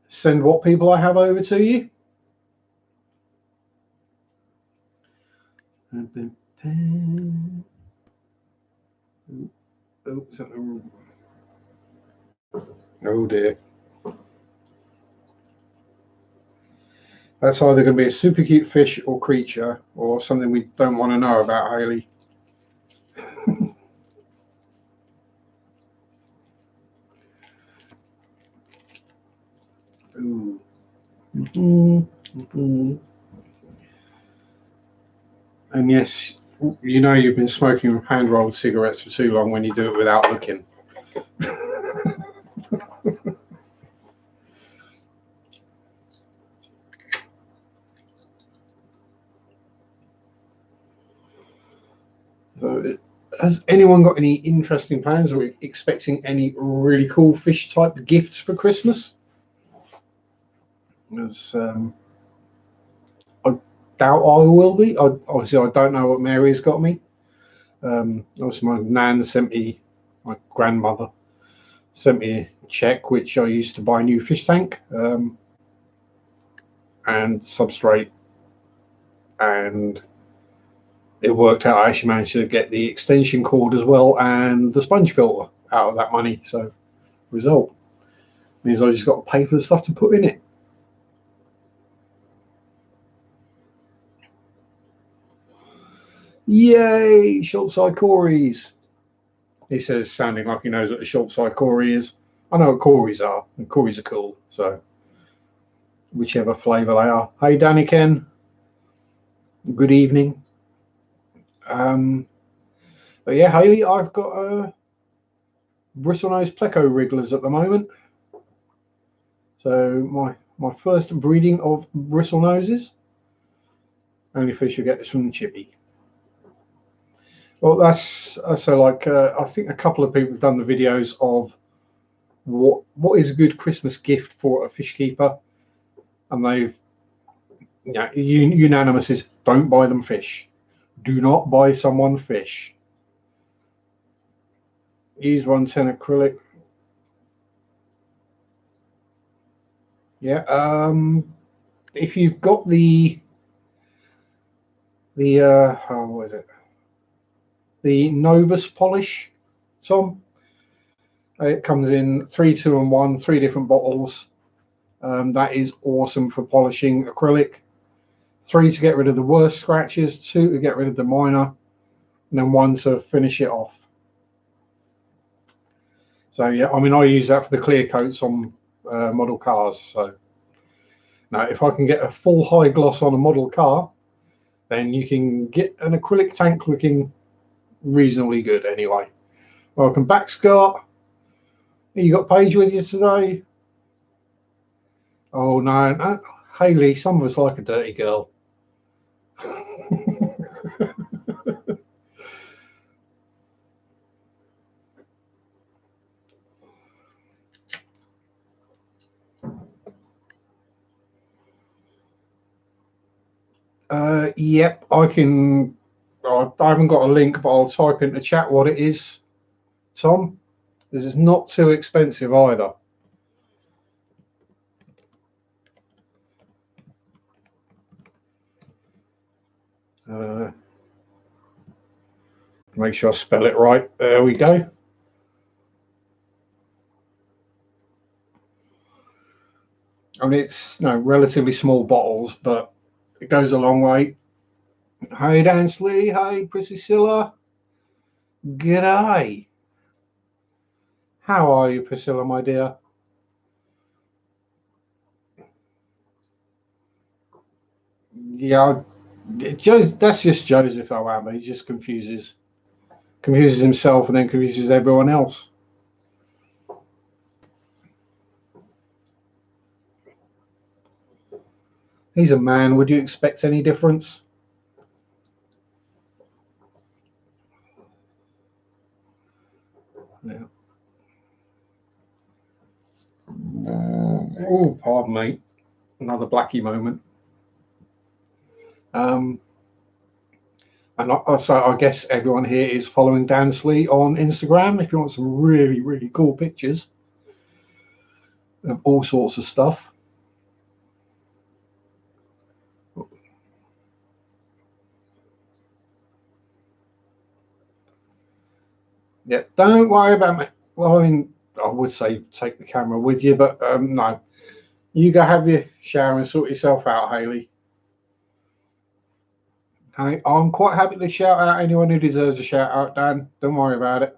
send what people I have over to you. Oh dear. That's either going to be a super cute fish or creature, or something we don't want to know about, Haley. Ooh. And yes, you've been smoking hand-rolled cigarettes for too long when you do it without looking. So, has anyone got any interesting plans or expecting any really cool fish type gifts for Christmas? As I doubt I will be. Obviously, I don't know what Mary's got me. Obviously, my nan sent me, my grandmother sent me a check which I used to buy a new fish tank and substrate, and it worked out. I actually managed to get the extension cord as well and the sponge filter out of that money. So, result means I just got to pay for the stuff to put in it. Yay, short side Corys! He says, sounding like he knows what a short side Cory is. I know what Corys are, and Corys are cool. So, whichever flavour they are. Hey, Danny Ken. Good evening. But yeah, Haley, I've got bristlenose pleco wrigglers at the moment. So my first breeding of bristlenoses. Only fish you get is from the chippy. Well, that's so like I think a couple of people have done the videos of what is a good Christmas gift for a fish keeper, and they've unanimous is don't buy them fish. Do not buy someone fish. Use 110 acrylic. Yeah. If you've got the what is it? The Novus polish, Tom. It comes in 3, 2, and 1, 3 different bottles. That is awesome for polishing acrylic. 3 to get rid of the worst scratches, 2 to get rid of the minor, and then 1 to finish it off. So yeah, I mean, I use that for the clear coats on model cars. So now, if I can get a full high gloss on a model car, then you can get an acrylic tank looking reasonably good anyway. Welcome back, Scott. You got Paige with you today? Oh no, Haley, some of us like a dirty girl. Yep, I can. I haven't got a link, but I'll type into chat what it is, Tom. This is not too expensive either. Make sure I spell it right. There we go. I mean, it's relatively small bottles, but it goes a long way. Hey, Dansley. Hey, Priscilla. G'day. How are you, Priscilla, my dear? Yeah, that's just Joseph, though, Amber. He just confuses himself and then confuses everyone else. He's a man. Would you expect any difference? Yeah. Oh, pardon me. Another Blackie moment. And so I guess everyone here is following Dansley on Instagram if you want some really, really cool pictures of all sorts of stuff. Yeah, don't worry about me. Well, I mean, I would say take the camera with you, but no. You go have your shower and sort yourself out, Haley. Hey, I'm quite happy to shout out anyone who deserves a shout out, Dan. Don't worry about it.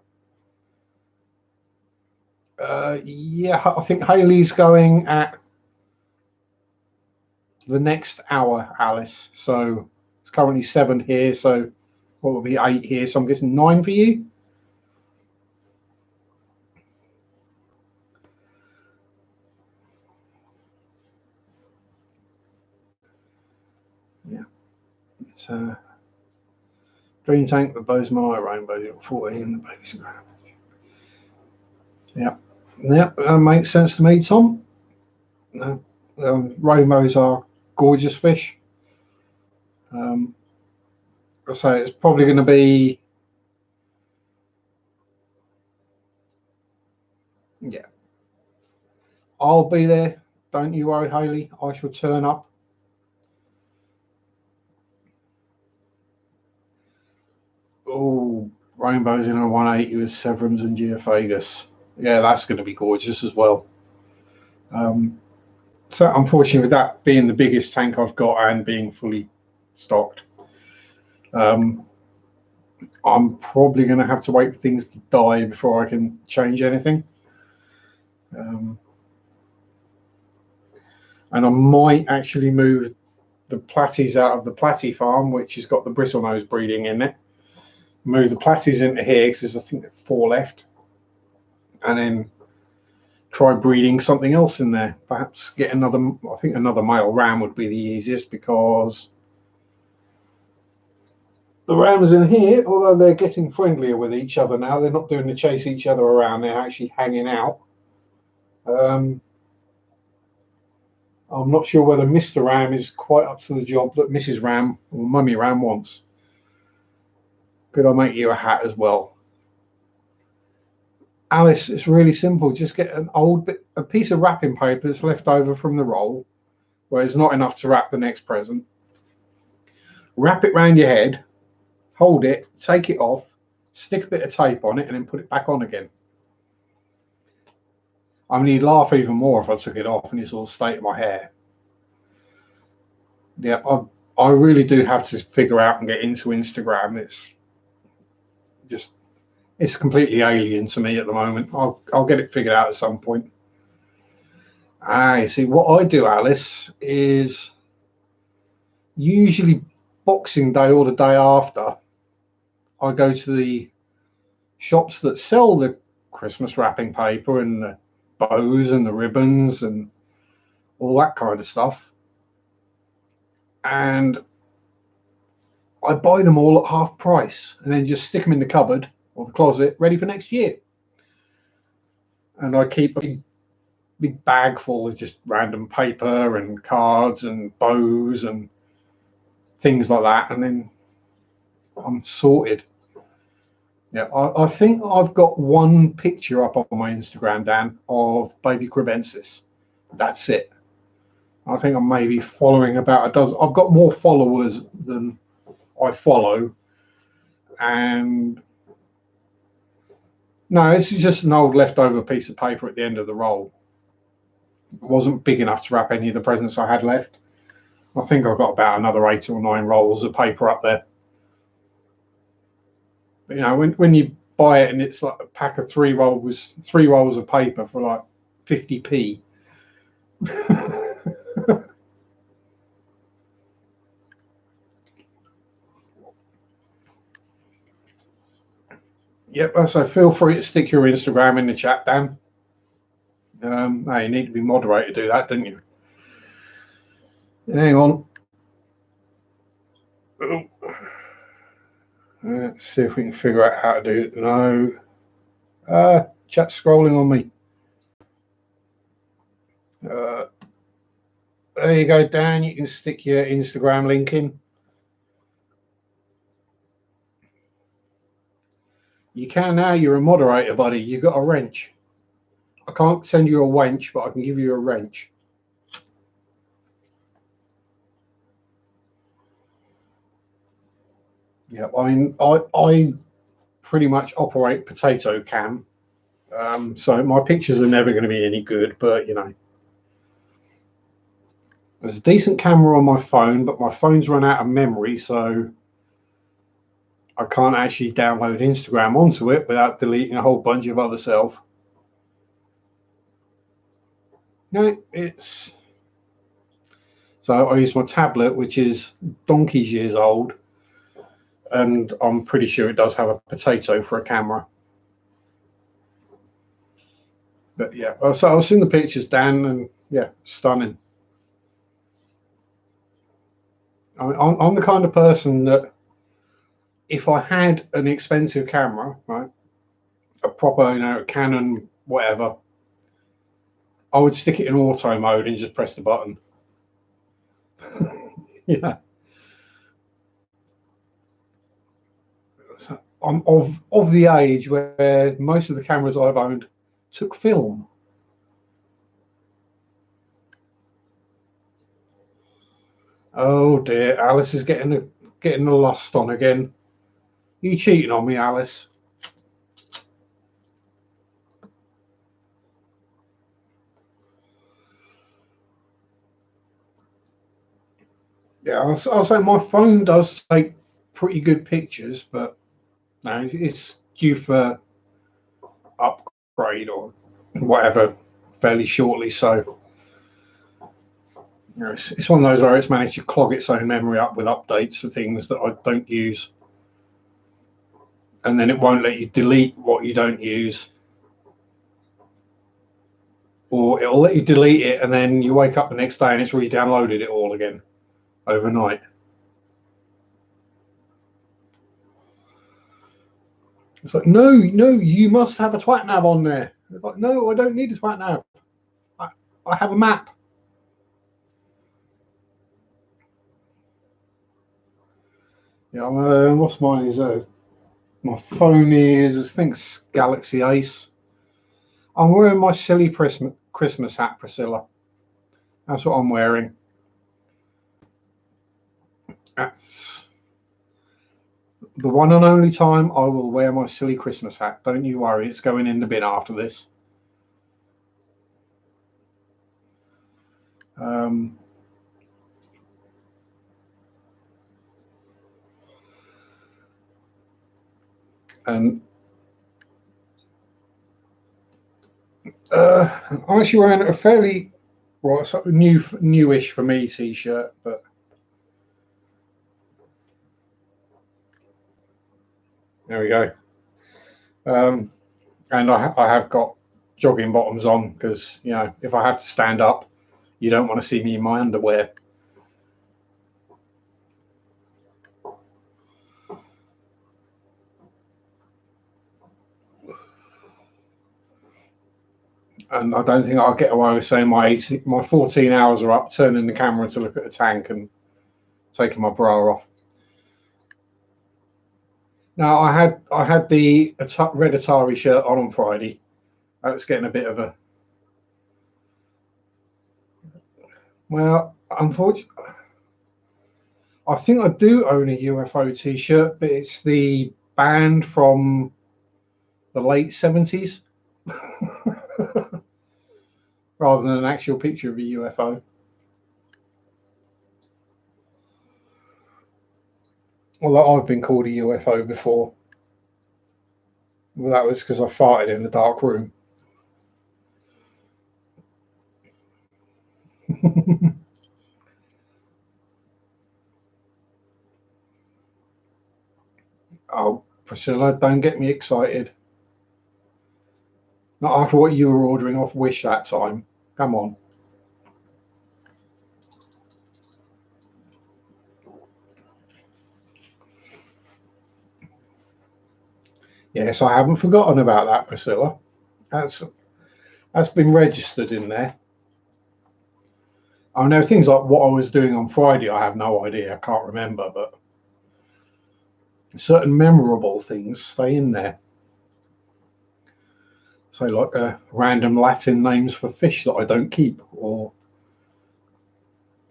Yeah, I think Haley's going at the next hour, Alice. So it's currently 7 here. So what will be 8 here? So I'm guessing 9 for you. Yeah. It's Green tank, the bows my rainbow, 14, the baby's ground. Yeah, that makes sense to me, Tom. Rainbows are gorgeous fish. So it's probably going to be, yeah. I'll be there. Don't you worry, Hayley. I shall turn up. Oh, rainbows in a 180 with Severums and Geophagus. Yeah, that's going to be gorgeous as well. So unfortunately, with that being the biggest tank I've got and being fully stocked, I'm probably going to have to wait for things to die before I can change anything. And I might actually move the platies out of the platy farm, which has got the bristlenose breeding in it. Move the platies into here because I think there's 4 left, and then try breeding something else in there. Perhaps get another. I think another male ram would be the easiest, because the rams in here, although they're getting friendlier with each other now, they're not doing the chase each other around. They're actually hanging out. I'm not sure whether Mr. Ram is quite up to the job that Mrs. Ram or Mummy Ram wants. Could I make you a hat as well? Alice, it's really simple. Just get a piece of wrapping paper that's left over from the roll, where it's not enough to wrap the next present. Wrap it round your head, hold it, take it off, stick a bit of tape on it, and then put it back on again. I mean, you'd laugh even more if I took it off and it's all state of my hair. Yeah, I really do have to figure out and get into Instagram. It's completely alien to me at the moment. I'll get it figured out at some point. You see, what I do, Alice, is usually Boxing Day or the day after, I go to the shops that sell the Christmas wrapping paper and the bows and the ribbons and all that kind of stuff, and I buy them all at half price and then just stick them in the cupboard or the closet ready for next year. And I keep a big bag full of just random paper and cards and bows and things like that, and then I'm sorted. Yeah, I think I've got one picture up on my Instagram, Dan, of baby crebensis. That's it. I think I'm maybe following about a dozen. I've got more followers than I follow, and no, this is just an old leftover piece of paper at the end of the roll. It wasn't big enough to wrap any of the presents I had left. I think I've got about another 8 or 9 rolls of paper up there. But, you know, when you buy it and it's like a pack of 3 rolls of paper for like 50p. Yep, so feel free to stick your Instagram in the chat, Dan. No, you need to be moderated to do that, don't you? Hang on. Oh. Let's see if we can figure out how to do it. No. Chat's scrolling on me. There you go, Dan. You can stick your Instagram link in. You can now. You're a moderator, buddy. You got a wrench. I can't send you a wench, but I can give you a wrench. Yeah, I mean, I pretty much operate potato cam, so my pictures are never going to be any good. But you know, there's a decent camera on my phone, but my phone's run out of memory, so I can't actually download Instagram onto it without deleting a whole bunch of other stuff. No, it's so I use my tablet, which is donkey's years old, and I'm pretty sure it does have a potato for a camera. But yeah, so I've seen the pictures, Dan, and yeah, stunning. I'm the kind of person that if I had an expensive camera, right, a proper, a Canon, whatever, I would stick it in auto mode and just press the button. Yeah. So I'm of the age where most of the cameras I've owned took film. Oh dear, Alice is getting the lust on again. You cheating on me, Alice? Yeah, I'll say my phone does take pretty good pictures, but no, it's due for upgrade or whatever fairly shortly. So it's one of those where it's managed to clog its own memory up with updates for things that I don't use, and then it won't let you delete what you don't use, or it'll let you delete it, and then you wake up the next day and it's re-downloaded it all again overnight. It's like, no, you must have a twat nav on there. It's like, no, I don't need a twat nav. I have a map. Yeah, what's mine is my phone is, I think it's Galaxy Ace. I'm wearing my silly Christmas hat, Priscilla. That's what I'm wearing. That's the one and only time I will wear my silly Christmas hat. Don't you worry, it's going in the bin after this. And I'm actually wearing a fairly sort of newish for me t-shirt, but there we go. And I have got jogging bottoms on because if I have to stand up, you don't want to see me in my underwear. And I don't think I'll get away with saying my 14 hours are up, turning the camera to look at the tank and taking my bra off. Now I had the red Atari shirt on Friday. That was getting a bit of a unfortunately, I think I do own a UFO T-shirt, but it's the band from the late 70s rather than an actual picture of a UFO. Well, I've been called a UFO before. Well, that was because I farted in the dark room. Oh, Priscilla, don't get me excited. Not after what you were ordering off Wish that time. Come on. Yes, I haven't forgotten about that, Priscilla. That's been registered in there. I know things like what I was doing on Friday, I have no idea. I can't remember, but certain memorable things stay in there. So, like random Latin names for fish that I don't keep or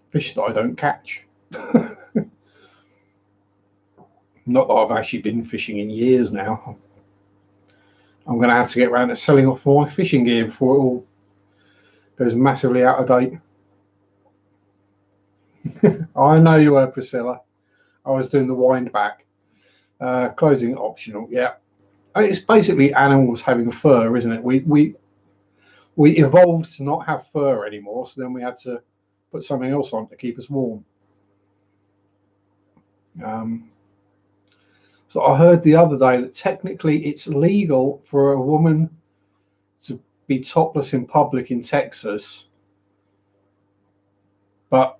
fish that I don't catch. Not that I've actually been fishing in years now. I'm going to have to get around to selling off my fishing gear before it all goes massively out of date. I know you were, Priscilla. I was doing the wind back. Closing optional, yeah. It's basically animals having fur, isn't it? We evolved to not have fur anymore, so then we had to put something else on to keep us warm. So I heard the other day that technically it's legal for a woman to be topless in public in Texas, but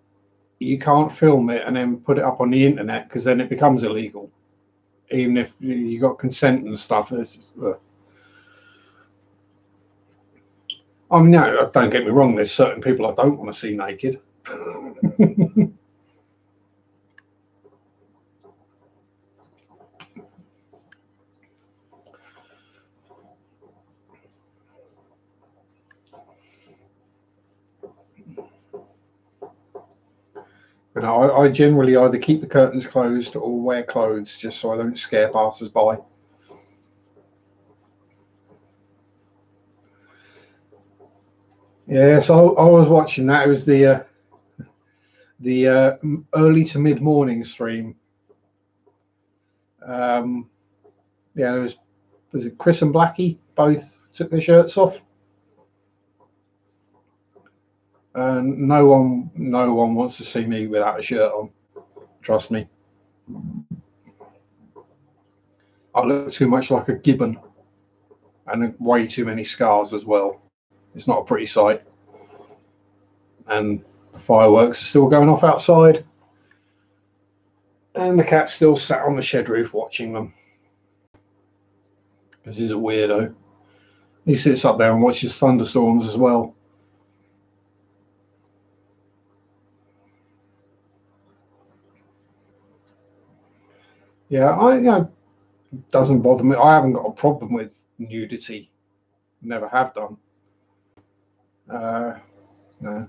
you can't film it and then put it up on the internet because then it becomes illegal. even if you got consent and stuff. I mean, no, don't get me wrong. There's certain people I don't want to see naked. But no, I generally either keep the curtains closed or wear clothes just so I don't scare passers-by. Yeah, so I was watching that. It was the early to mid-morning stream. Yeah, was it Chris and Blackie both took their shirts off, and no one wants to see me without a shirt on. Trust me, I look too much like a gibbon, and way too many scars as well. It's not a pretty sight, and the fireworks are still going off outside, and the cat's still sat on the shed roof watching them because he's a weirdo. He sits up there and watches thunderstorms as well. Yeah, it doesn't bother me. I haven't got a problem with nudity. Never have done. No.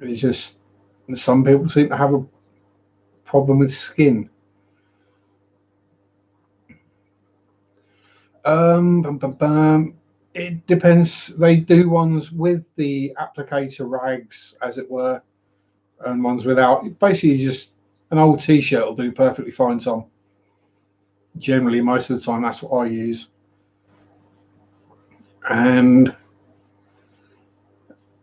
It's just some people seem to have a problem with skin. It depends. They do ones with the applicator rags, as it were, and ones without. Basically, just an old T-shirt will do perfectly fine, Tom. Generally, most of the time, that's what I use. And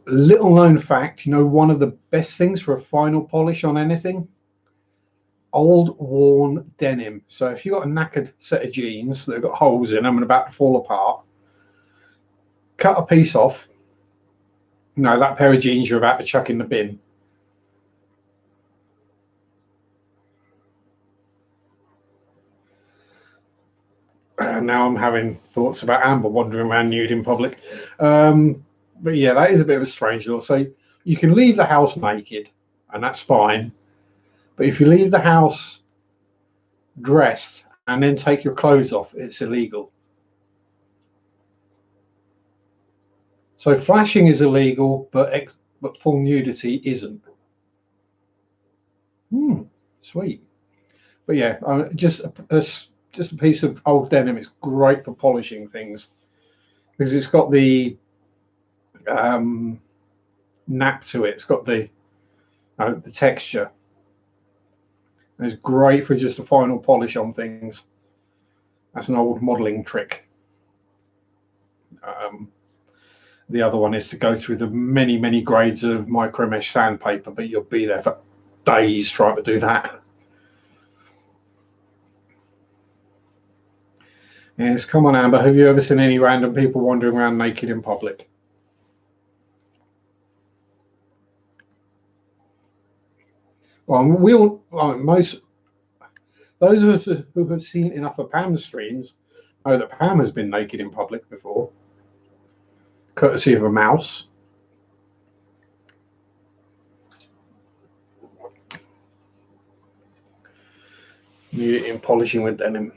little known fact, one of the best things for a final polish on anything, old worn denim. So if you've got a knackered set of jeans that have got holes in them and about to fall apart, cut a piece off. That pair of jeans you're about to chuck in the bin. Now I'm having thoughts about Amber wandering around nude in public. But yeah, that is a bit of a strange law. So you can leave the house naked, and that's fine. But if you leave the house dressed and then take your clothes off, it's illegal. So flashing is illegal, but full nudity isn't. Sweet. But yeah, just a piece of old denim. It's great for polishing things because it's got the nap to it. It's got the texture. And it's great for just a final polish on things. That's an old modelling trick. The other one is to go through the many grades of micro mesh sandpaper, but you'll be there for days trying to do that. Yes, come on, Amber. Have you ever seen any random people wandering around naked in public? Well, most those of us who have seen enough of Pam's streams know that Pam has been naked in public before, courtesy of a mouse. Nudity in polishing with denim.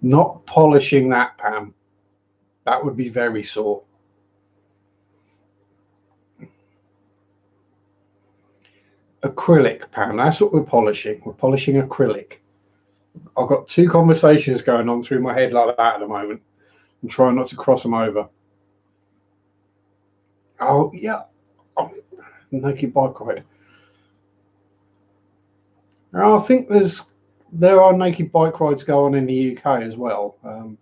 Not polishing that, Pam. That would be very sore. Acrylic, Pam. That's what we're polishing. We're polishing acrylic. I've got two conversations going on through my head like that at the moment. I'm trying not to cross them over. Oh, yeah. Oh, naked bike ride. I think there are naked bike rides going on in the UK as well. And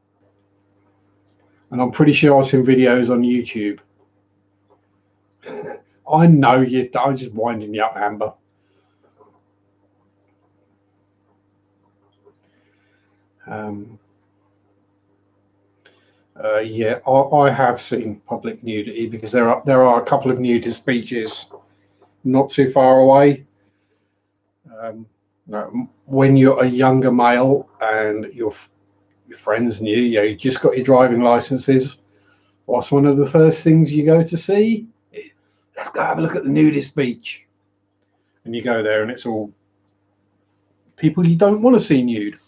I'm pretty sure I've seen videos on YouTube. I know you. I'm just winding you up, Amber. Yeah, I have seen public nudity because there are a couple of nudist beaches not too far away. When you're a younger male and your friends and you just got your driving licenses, what's one of the first things you go to see? Let's go have a look at the nudist beach. And you go there and it's all people you don't want to see nude.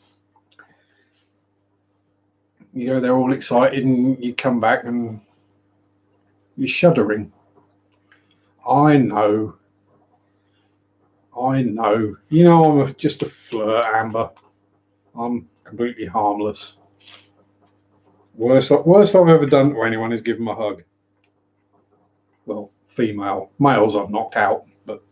You go there all excited and you come back and you're shuddering. I know. You know, I'm just a flirt, Amber. I'm completely harmless. Worst I've ever done to anyone is give them a hug. Well, female. Males I've knocked out, but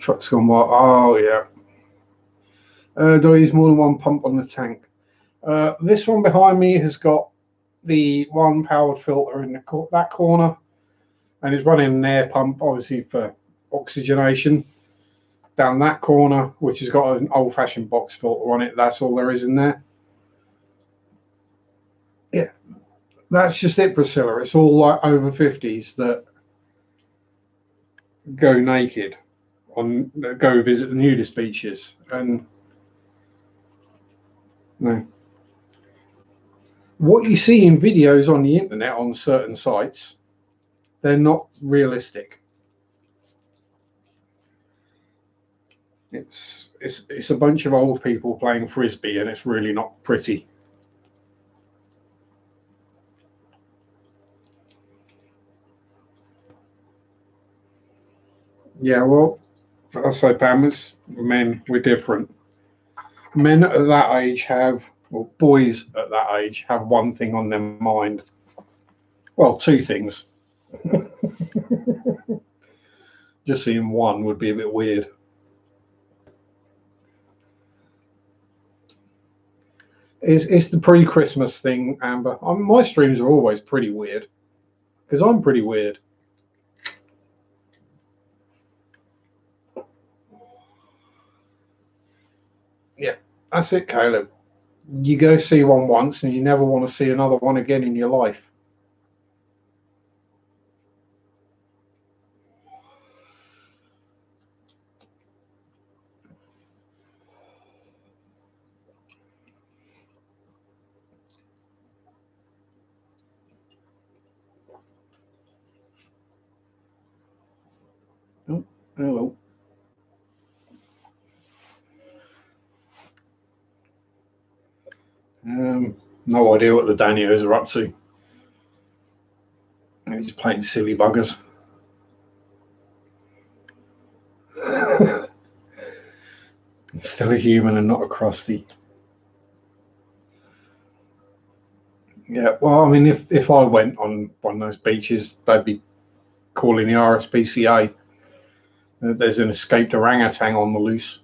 truck's gone by. Oh yeah. Do I use more than one pump on the tank? This one behind me has got the one powered filter in that corner, and it's running an air pump, obviously for oxygenation. Down that corner, which has got an old-fashioned box filter on it, that's all there is in there. Yeah, that's just it, Priscilla. It's all like over 50s that go naked go visit the nudist beaches, and no. What you see in videos on the internet on certain sites, they're not realistic. It's a bunch of old people playing frisbee, and it's really not pretty. Yeah, well, I say, Pam, men, we're different. Men at that age or boys at that age have one thing on their mind. Well, two things. Just seeing one would be a bit weird. It's the pre-Christmas thing, Amber. My streams are always pretty weird because I'm pretty weird. Yeah, that's it, Caleb. You go see one once and you never want to see another one again in your life. Oh, hello. No idea what the Danios are up to. He's playing silly buggers. Still a human and not a crusty. Yeah, well, I mean, if I went on one of those beaches, they'd be calling the RSPCA. There's an escaped orangutan on the loose.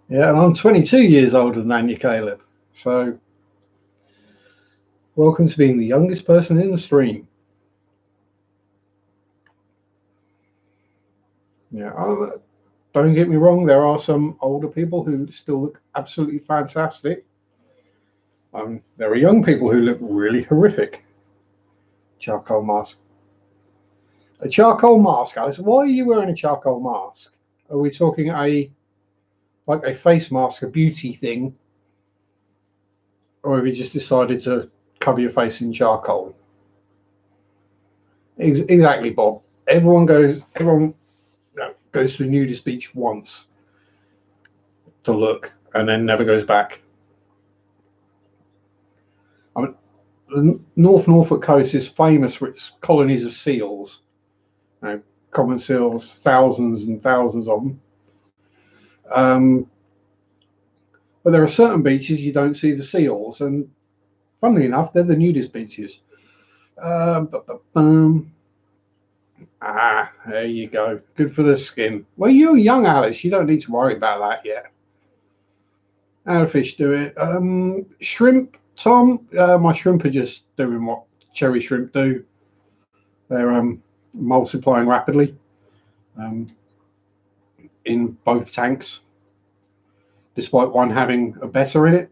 Yeah, and I'm 22 years older than you, Caleb. So, welcome to being the youngest person in the stream. Yeah, don't get me wrong, there are some older people who still look absolutely fantastic. There are young people who look really horrific. Charcoal mask. A charcoal mask, Alice. Why are you wearing a charcoal mask? Are we talking like a face mask, a beauty thing? Or have you just decided to cover your face in charcoal? Exactly, Bob. Everyone goes to the nudist beach once to look and then never goes back. I mean, the North Norfolk coast is famous for its colonies of seals, common seals, thousands and thousands of them. But there are certain beaches you don't see the seals, and funnily enough, they're the nudist beaches. There you go. Good for the skin. Well, you're young, Alice. You don't need to worry about that yet. How do fish do it? Shrimp, Tom. My shrimp are just doing what cherry shrimp do. They're multiplying rapidly in both tanks, despite one having a better in it.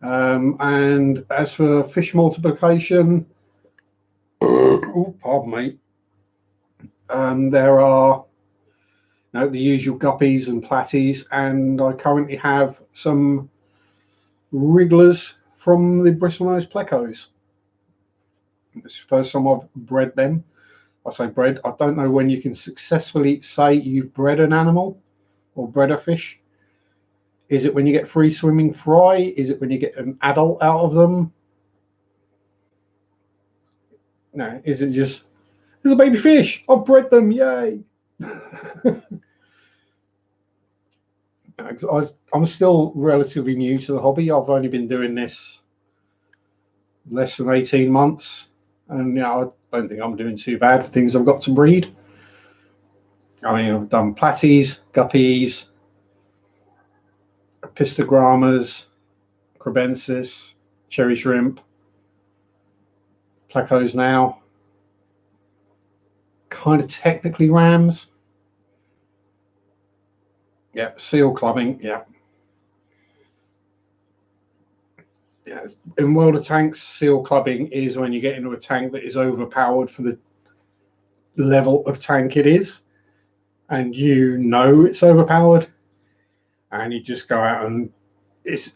And as for fish multiplication, oh, pardon me, there are the usual guppies and platies, and I currently have some wrigglers from the bristlenose plecos. It's the first time I've bred them. I say bred, I don't know when you can successfully say you've bred an animal or bred a fish. Is it when you get free swimming fry? Is it when you get an adult out of them? No, is it just, there's a baby fish, I've bred them, yay. I'm still relatively new to the hobby. I've only been doing this less than 18 months, and I don't think I'm doing too bad for things I've got to breed. I mean, I've done platies, guppies, pistogrammas, crebensis, cherry shrimp, plecos now, kind of technically rams. Yeah, seal clubbing, yeah. Yeah, in World of Tanks, seal clubbing is when you get into a tank that is overpowered for the level of tank it is, and you know it's overpowered, and you just go out and it's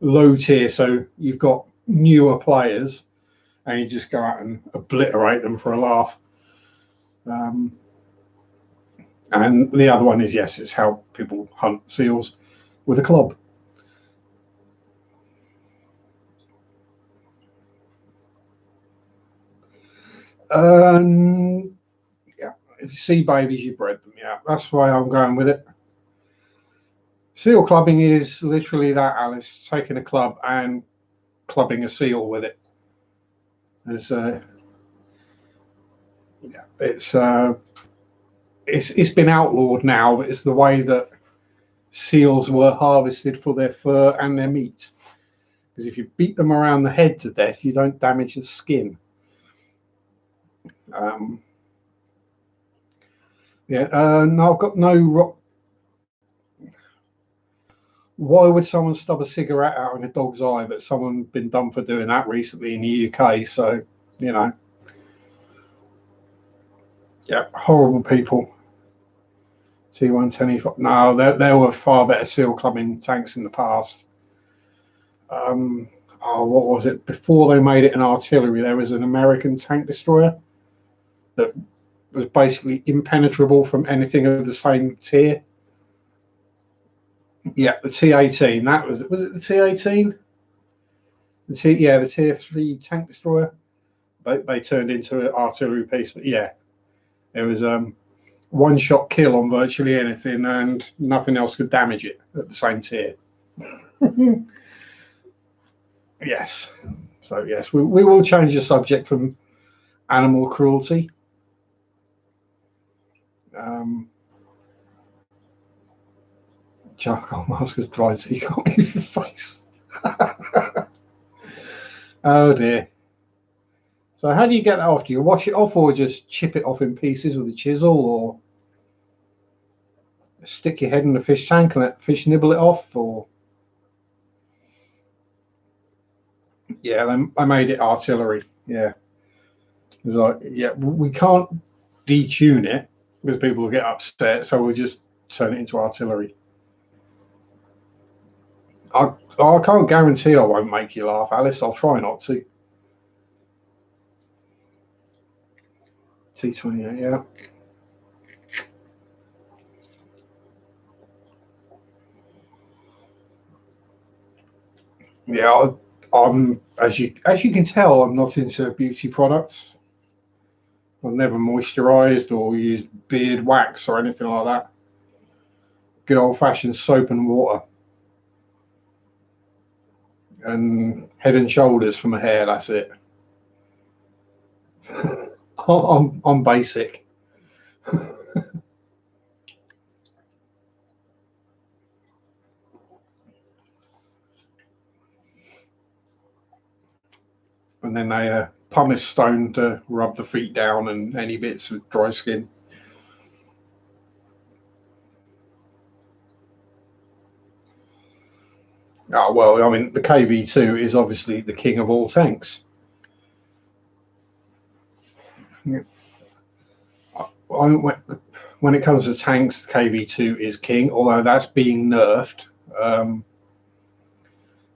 low tier, so you've got newer players, and you just go out and obliterate them for a laugh. And the other one is, yes, it's how people hunt seals with a club. Yeah, if you see babies, you bred them. Yeah, that's why I'm going with it. Seal clubbing is literally that, Alice, taking a club and clubbing a seal with it. There's yeah, it's been outlawed now, but it's the way that seals were harvested for their fur and their meat. Because if you beat them around the head to death, you don't damage the skin. Yeah, no, I've got no. Why would someone stub a cigarette out in a dog's eye? But someone been done for doing that recently in the UK. So, yeah, horrible people. T110. No, there were far better seal clubbing tanks in the past. What was it? Before they made it an artillery, there was an American tank destroyer that was basically impenetrable from anything of the same tier. Yeah, the T18. That was it the T18? The tier 3 tank destroyer. They turned into an artillery piece, but yeah, it was one shot kill on virtually anything, and nothing else could damage it at the same tier. Yes. So yes, we will change the subject from animal cruelty. Charcoal mask is dry, so you can't move your face. Oh dear. So how do you get that off? Do you wash it off, or just chip it off in pieces with a chisel, or stick your head in the fish tank and let fish nibble it off? Or yeah, I made it artillery. Yeah, it's like, yeah, we can't detune it because people will get upset, so we'll just turn it into artillery. I can't guarantee I won't make you laugh, Alice. I'll try not to. T28, yeah. Yeah, I'm as you can tell, I'm not into beauty products. I've never moisturised or used beard wax or anything like that. Good old fashioned soap and water. And Head and Shoulders for my hair, that's it. I'm basic. And then they pumice stone to rub the feet down and any bits of dry skin. Oh, well, I mean, the KV2 is obviously the king of all tanks. When it comes to tanks, the KV2 is king, although that's being nerfed.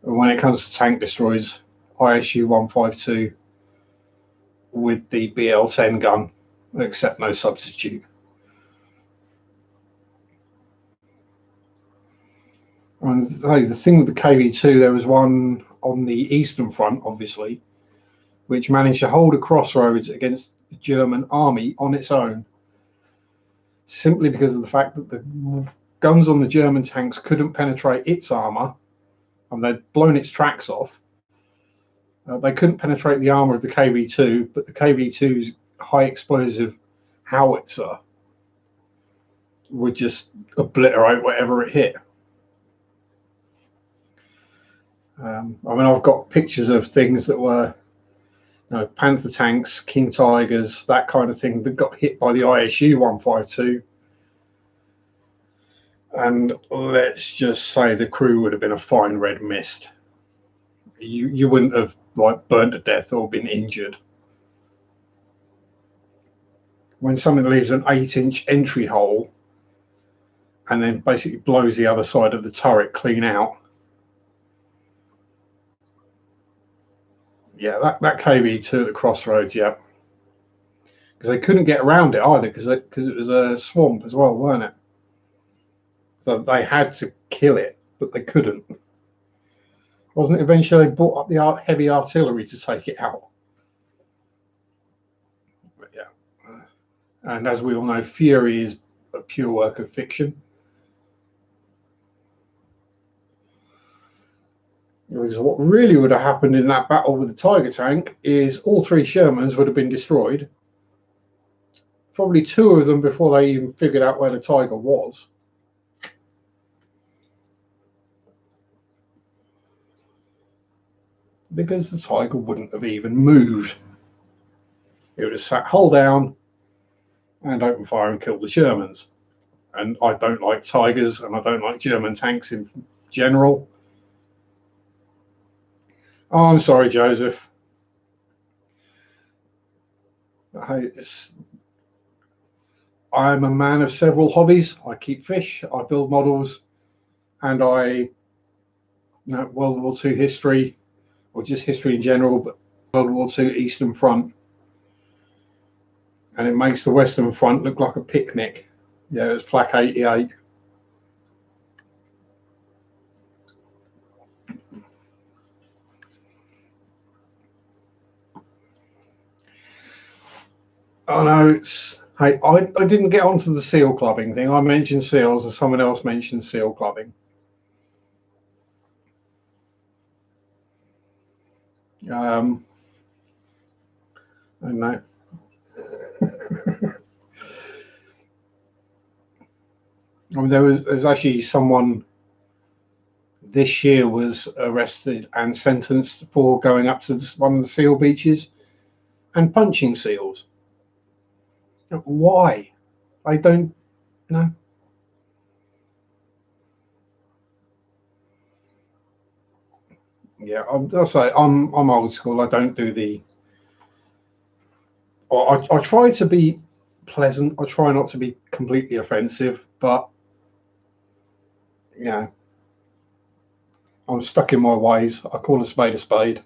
When it comes to tank destroyers, ISU 152 with the BL10 gun, except no substitute. And the thing with the KV2, there was one on the Eastern Front, obviously, which managed to hold a crossroads against the German army on its own, simply because of the fact that the guns on the German tanks couldn't penetrate its armour, and they'd blown its tracks off. They couldn't penetrate the armour of the KV2, but the KV2's high explosive howitzer would just obliterate whatever it hit. I mean, I've got pictures of things that were, Panther tanks, King Tigers, that kind of thing, that got hit by the ISU 152. And let's just say the crew would have been a fine red mist. You wouldn't have burnt to death or been injured. When something leaves an 8-inch entry hole and then basically blows the other side of the turret clean out, yeah, that KV2 at the crossroads, yeah, because they couldn't get around it either, because it was a swamp as well, weren't it? So they had to kill it, but they couldn't. Wasn't it eventually they brought up the heavy artillery to take it out? But yeah, and as we all know, Fury is a pure work of fiction. Because what really would have happened in that battle with the Tiger tank is all 3 Shermans would have been destroyed. Probably 2 of them before they even figured out where the Tiger was. Because the Tiger wouldn't have even moved. It would have sat hull down and open fire and killed the Shermans. And I don't like Tigers, and I don't like German tanks in general. Oh, I'm sorry, Joseph. I'm a man of several hobbies. I keep fish, I build models, and I World War II history, or just history in general, but World War II Eastern Front. And it makes the Western Front look like a picnic. Yeah, it was Flak 88. Oh no, hey, I didn't get onto the seal clubbing thing. I mentioned seals and someone else mentioned seal clubbing. I don't know. I mean, there was actually someone this year was arrested and sentenced for going up to one of the seal beaches and punching seals. Why? I don't know. Yeah, I'll say I'm old school. I don't do the. I try to be pleasant. I try not to be completely offensive, but yeah, I'm stuck in my ways. I call a spade a spade.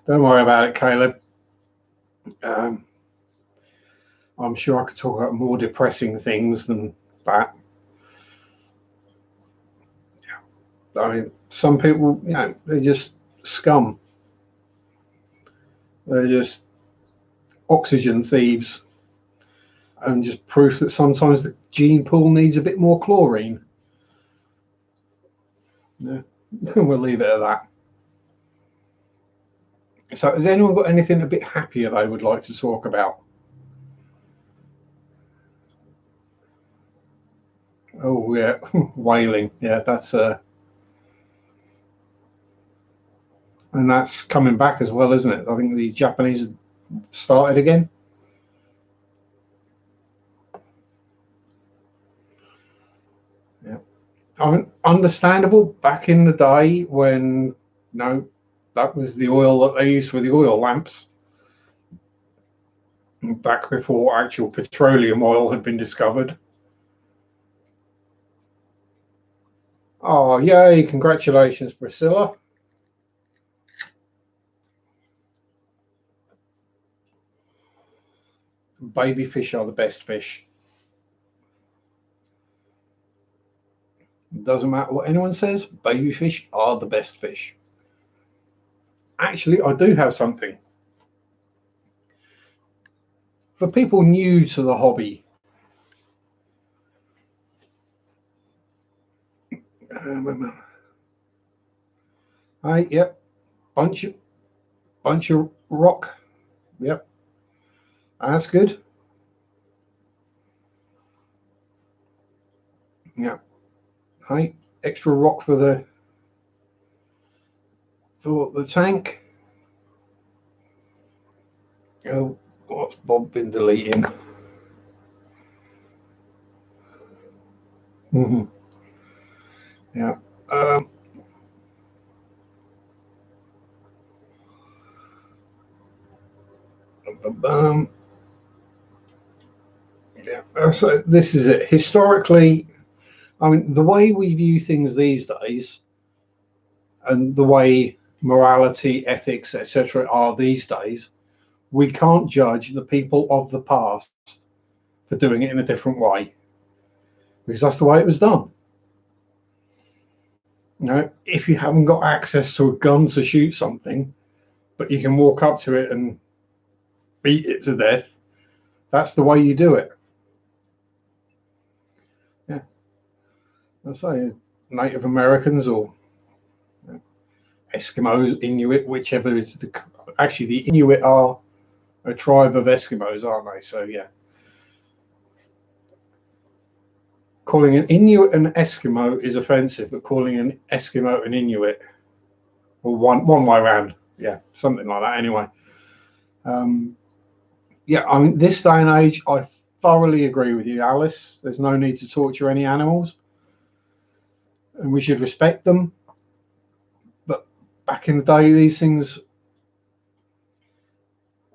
Don't worry about it, Caleb. I'm sure I could talk about more depressing things than that. Yeah. I mean, some people, they're just scum. They're just oxygen thieves, and just proof that sometimes the gene pool needs a bit more chlorine. Yeah, we'll leave it at that. So, has anyone got anything a bit happier they would like to talk about? Oh yeah, whaling. Yeah, that's and that's coming back as well, isn't it? I think the Japanese started again. Yeah, I mean, understandable back in the day when that was the oil that they used for the oil lamps, back before actual petroleum oil had been discovered. Oh, yay! Congratulations, Priscilla. Baby fish are the best fish. It doesn't matter what anyone says, baby fish are the best fish. Actually, I do have something. For people new to the hobby, yep, bunch of rock. Yep, that's good. Yeah, hey, extra rock for the tank. Oh, what's Bob been deleting? Yeah. Yeah. So this is it. Historically, I mean, the way we view things these days, and the way morality, ethics, etc., are these days, we can't judge the people of the past for doing it in a different way, because that's the way it was done. If you haven't got access to a gun to shoot something, but you can walk up to it and beat it to death, that's the way you do it. Yeah, I say Native Americans or Eskimos, Inuit, whichever is actually the Inuit are a tribe of Eskimos, aren't they? So yeah, calling an Inuit an Eskimo is offensive, but calling an Eskimo an Inuit, or one way around, yeah, something like that. Anyway, yeah, I mean, this day and age, I thoroughly agree with you, Alice. There's no need to torture any animals, and we should respect them. But back in the day, these things,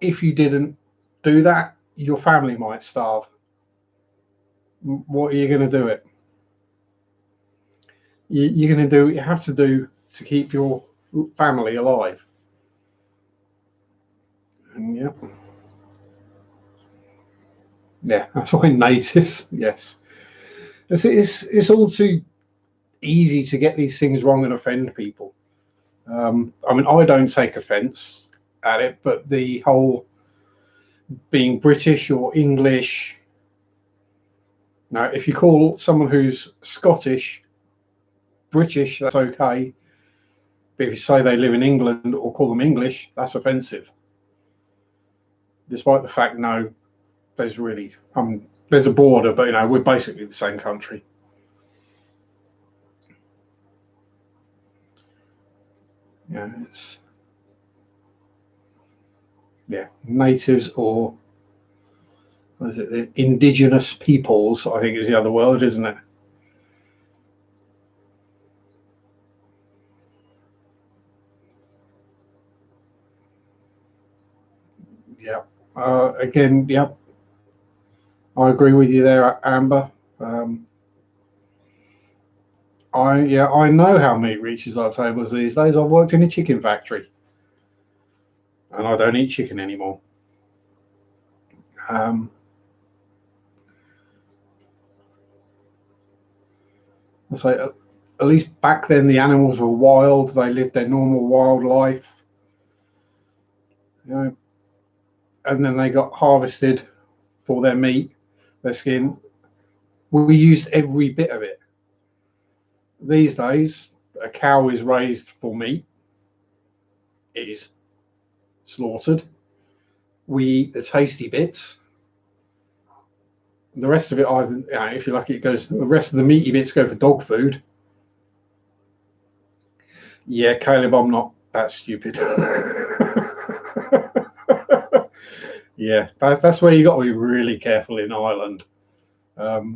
if you didn't do that, your family might starve. What are you going to do it? You're going to do what you have to do to keep your family alive. And yeah, that's why natives, yes. It's all too easy to get these things wrong and offend people. I mean, I don't take offence at it, but the whole being British or English. Now, if you call someone who's Scottish British, that's okay. But if you say they live in England or call them English, that's offensive. Despite the fact, no, there's really there's a border, but we're basically the same country. Yeah, it's natives or what is it? The indigenous peoples, I think, is the other word, isn't it? Yeah. Again, yeah, I agree with you there, Amber. I know how meat reaches our tables these days. I've worked in a chicken factory, and I don't eat chicken anymore. I say, at least back then the animals were wild. They lived their normal wild life, and then they got harvested for their meat, their skin. We used every bit of it. These days, a cow is raised for meat. It is slaughtered. We eat the tasty bits. The rest of it, either if you're lucky, it goes. The rest of the meaty bits go for dog food. Yeah, Caleb, I'm not that's stupid. Yeah, that's where you got to be really careful in Ireland. Because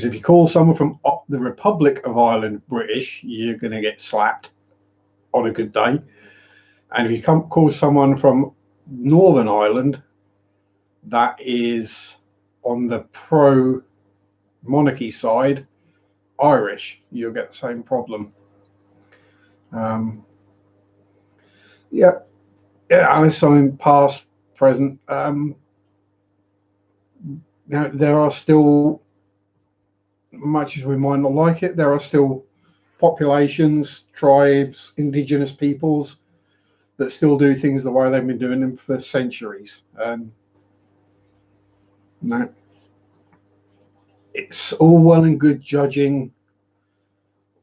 if you call someone from the Republic of Ireland British, you're going to get slapped on a good day. And if you call someone from Northern Ireland that is on the pro-monarchy side, Irish, you'll get the same problem. Yeah, and something past, present. Now, there are still, much as we might not like it, there are still populations, tribes, indigenous peoples that still do things the way they've been doing them for centuries. No, it's all well and good judging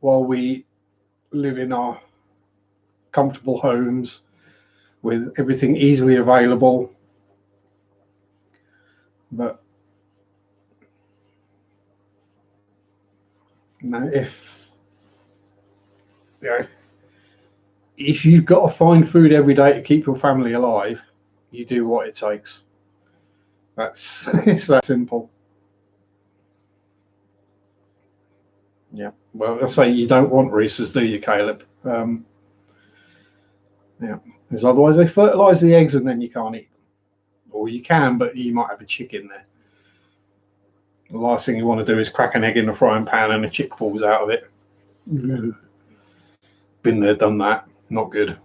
while we live in our comfortable homes with everything easily available, but if if you've got to find food every day to keep your family alive, you do what it takes. That's it's that simple. Yeah. Well, I say you don't want roosters, do you, Caleb? Yeah. Because otherwise they fertilise the eggs and then you can't eat them. Or you can, but you might have a chick in there. The last thing you want to do is crack an egg in the frying pan and a chick falls out of it. Been there, done that. Not good.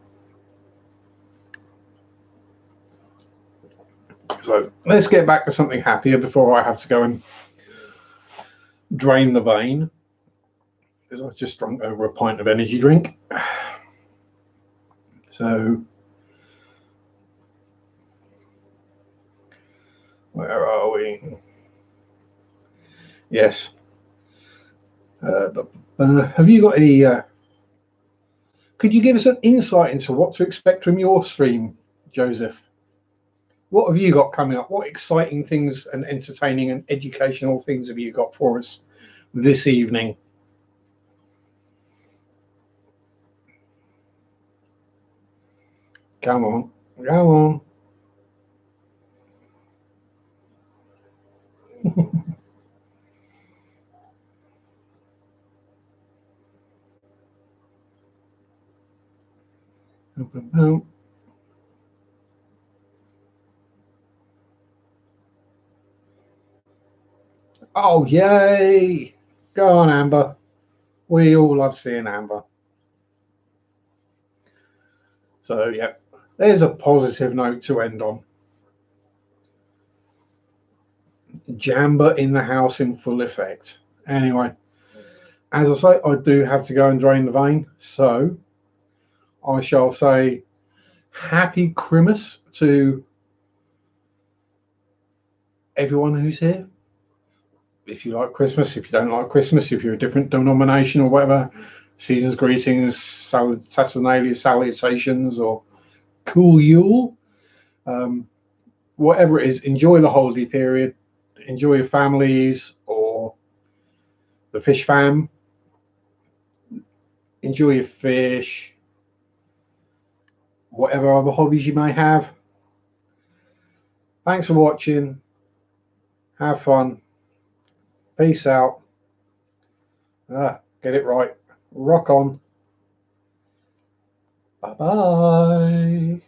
So let's get back to something happier before I have to go and drain the vein, because I just drunk over a pint of energy drink. So where are we? Yes. Have you got any? Could you give us an insight into what to expect from your stream, Joseph? What have you got coming up? What exciting things and entertaining and educational things have you got for us this evening? Come on, go on. Oh, yay! Go on, Amber. We all love seeing Amber. So, yeah, there's a positive note to end on. Jamba in the house in full effect. Anyway, as I say, I do have to go and drain the vein. So, I shall say happy Christmas to everyone who's here. If you like Christmas, if you don't like Christmas, if you're a different denomination or whatever, season's greetings, Saturnalia salutations, or cool Yule, whatever it is, enjoy the holiday period, enjoy your families or the fish fam, enjoy your fish, whatever other hobbies you may have. Thanks for watching. Have fun. Peace out. Get it right. Rock on. Bye bye.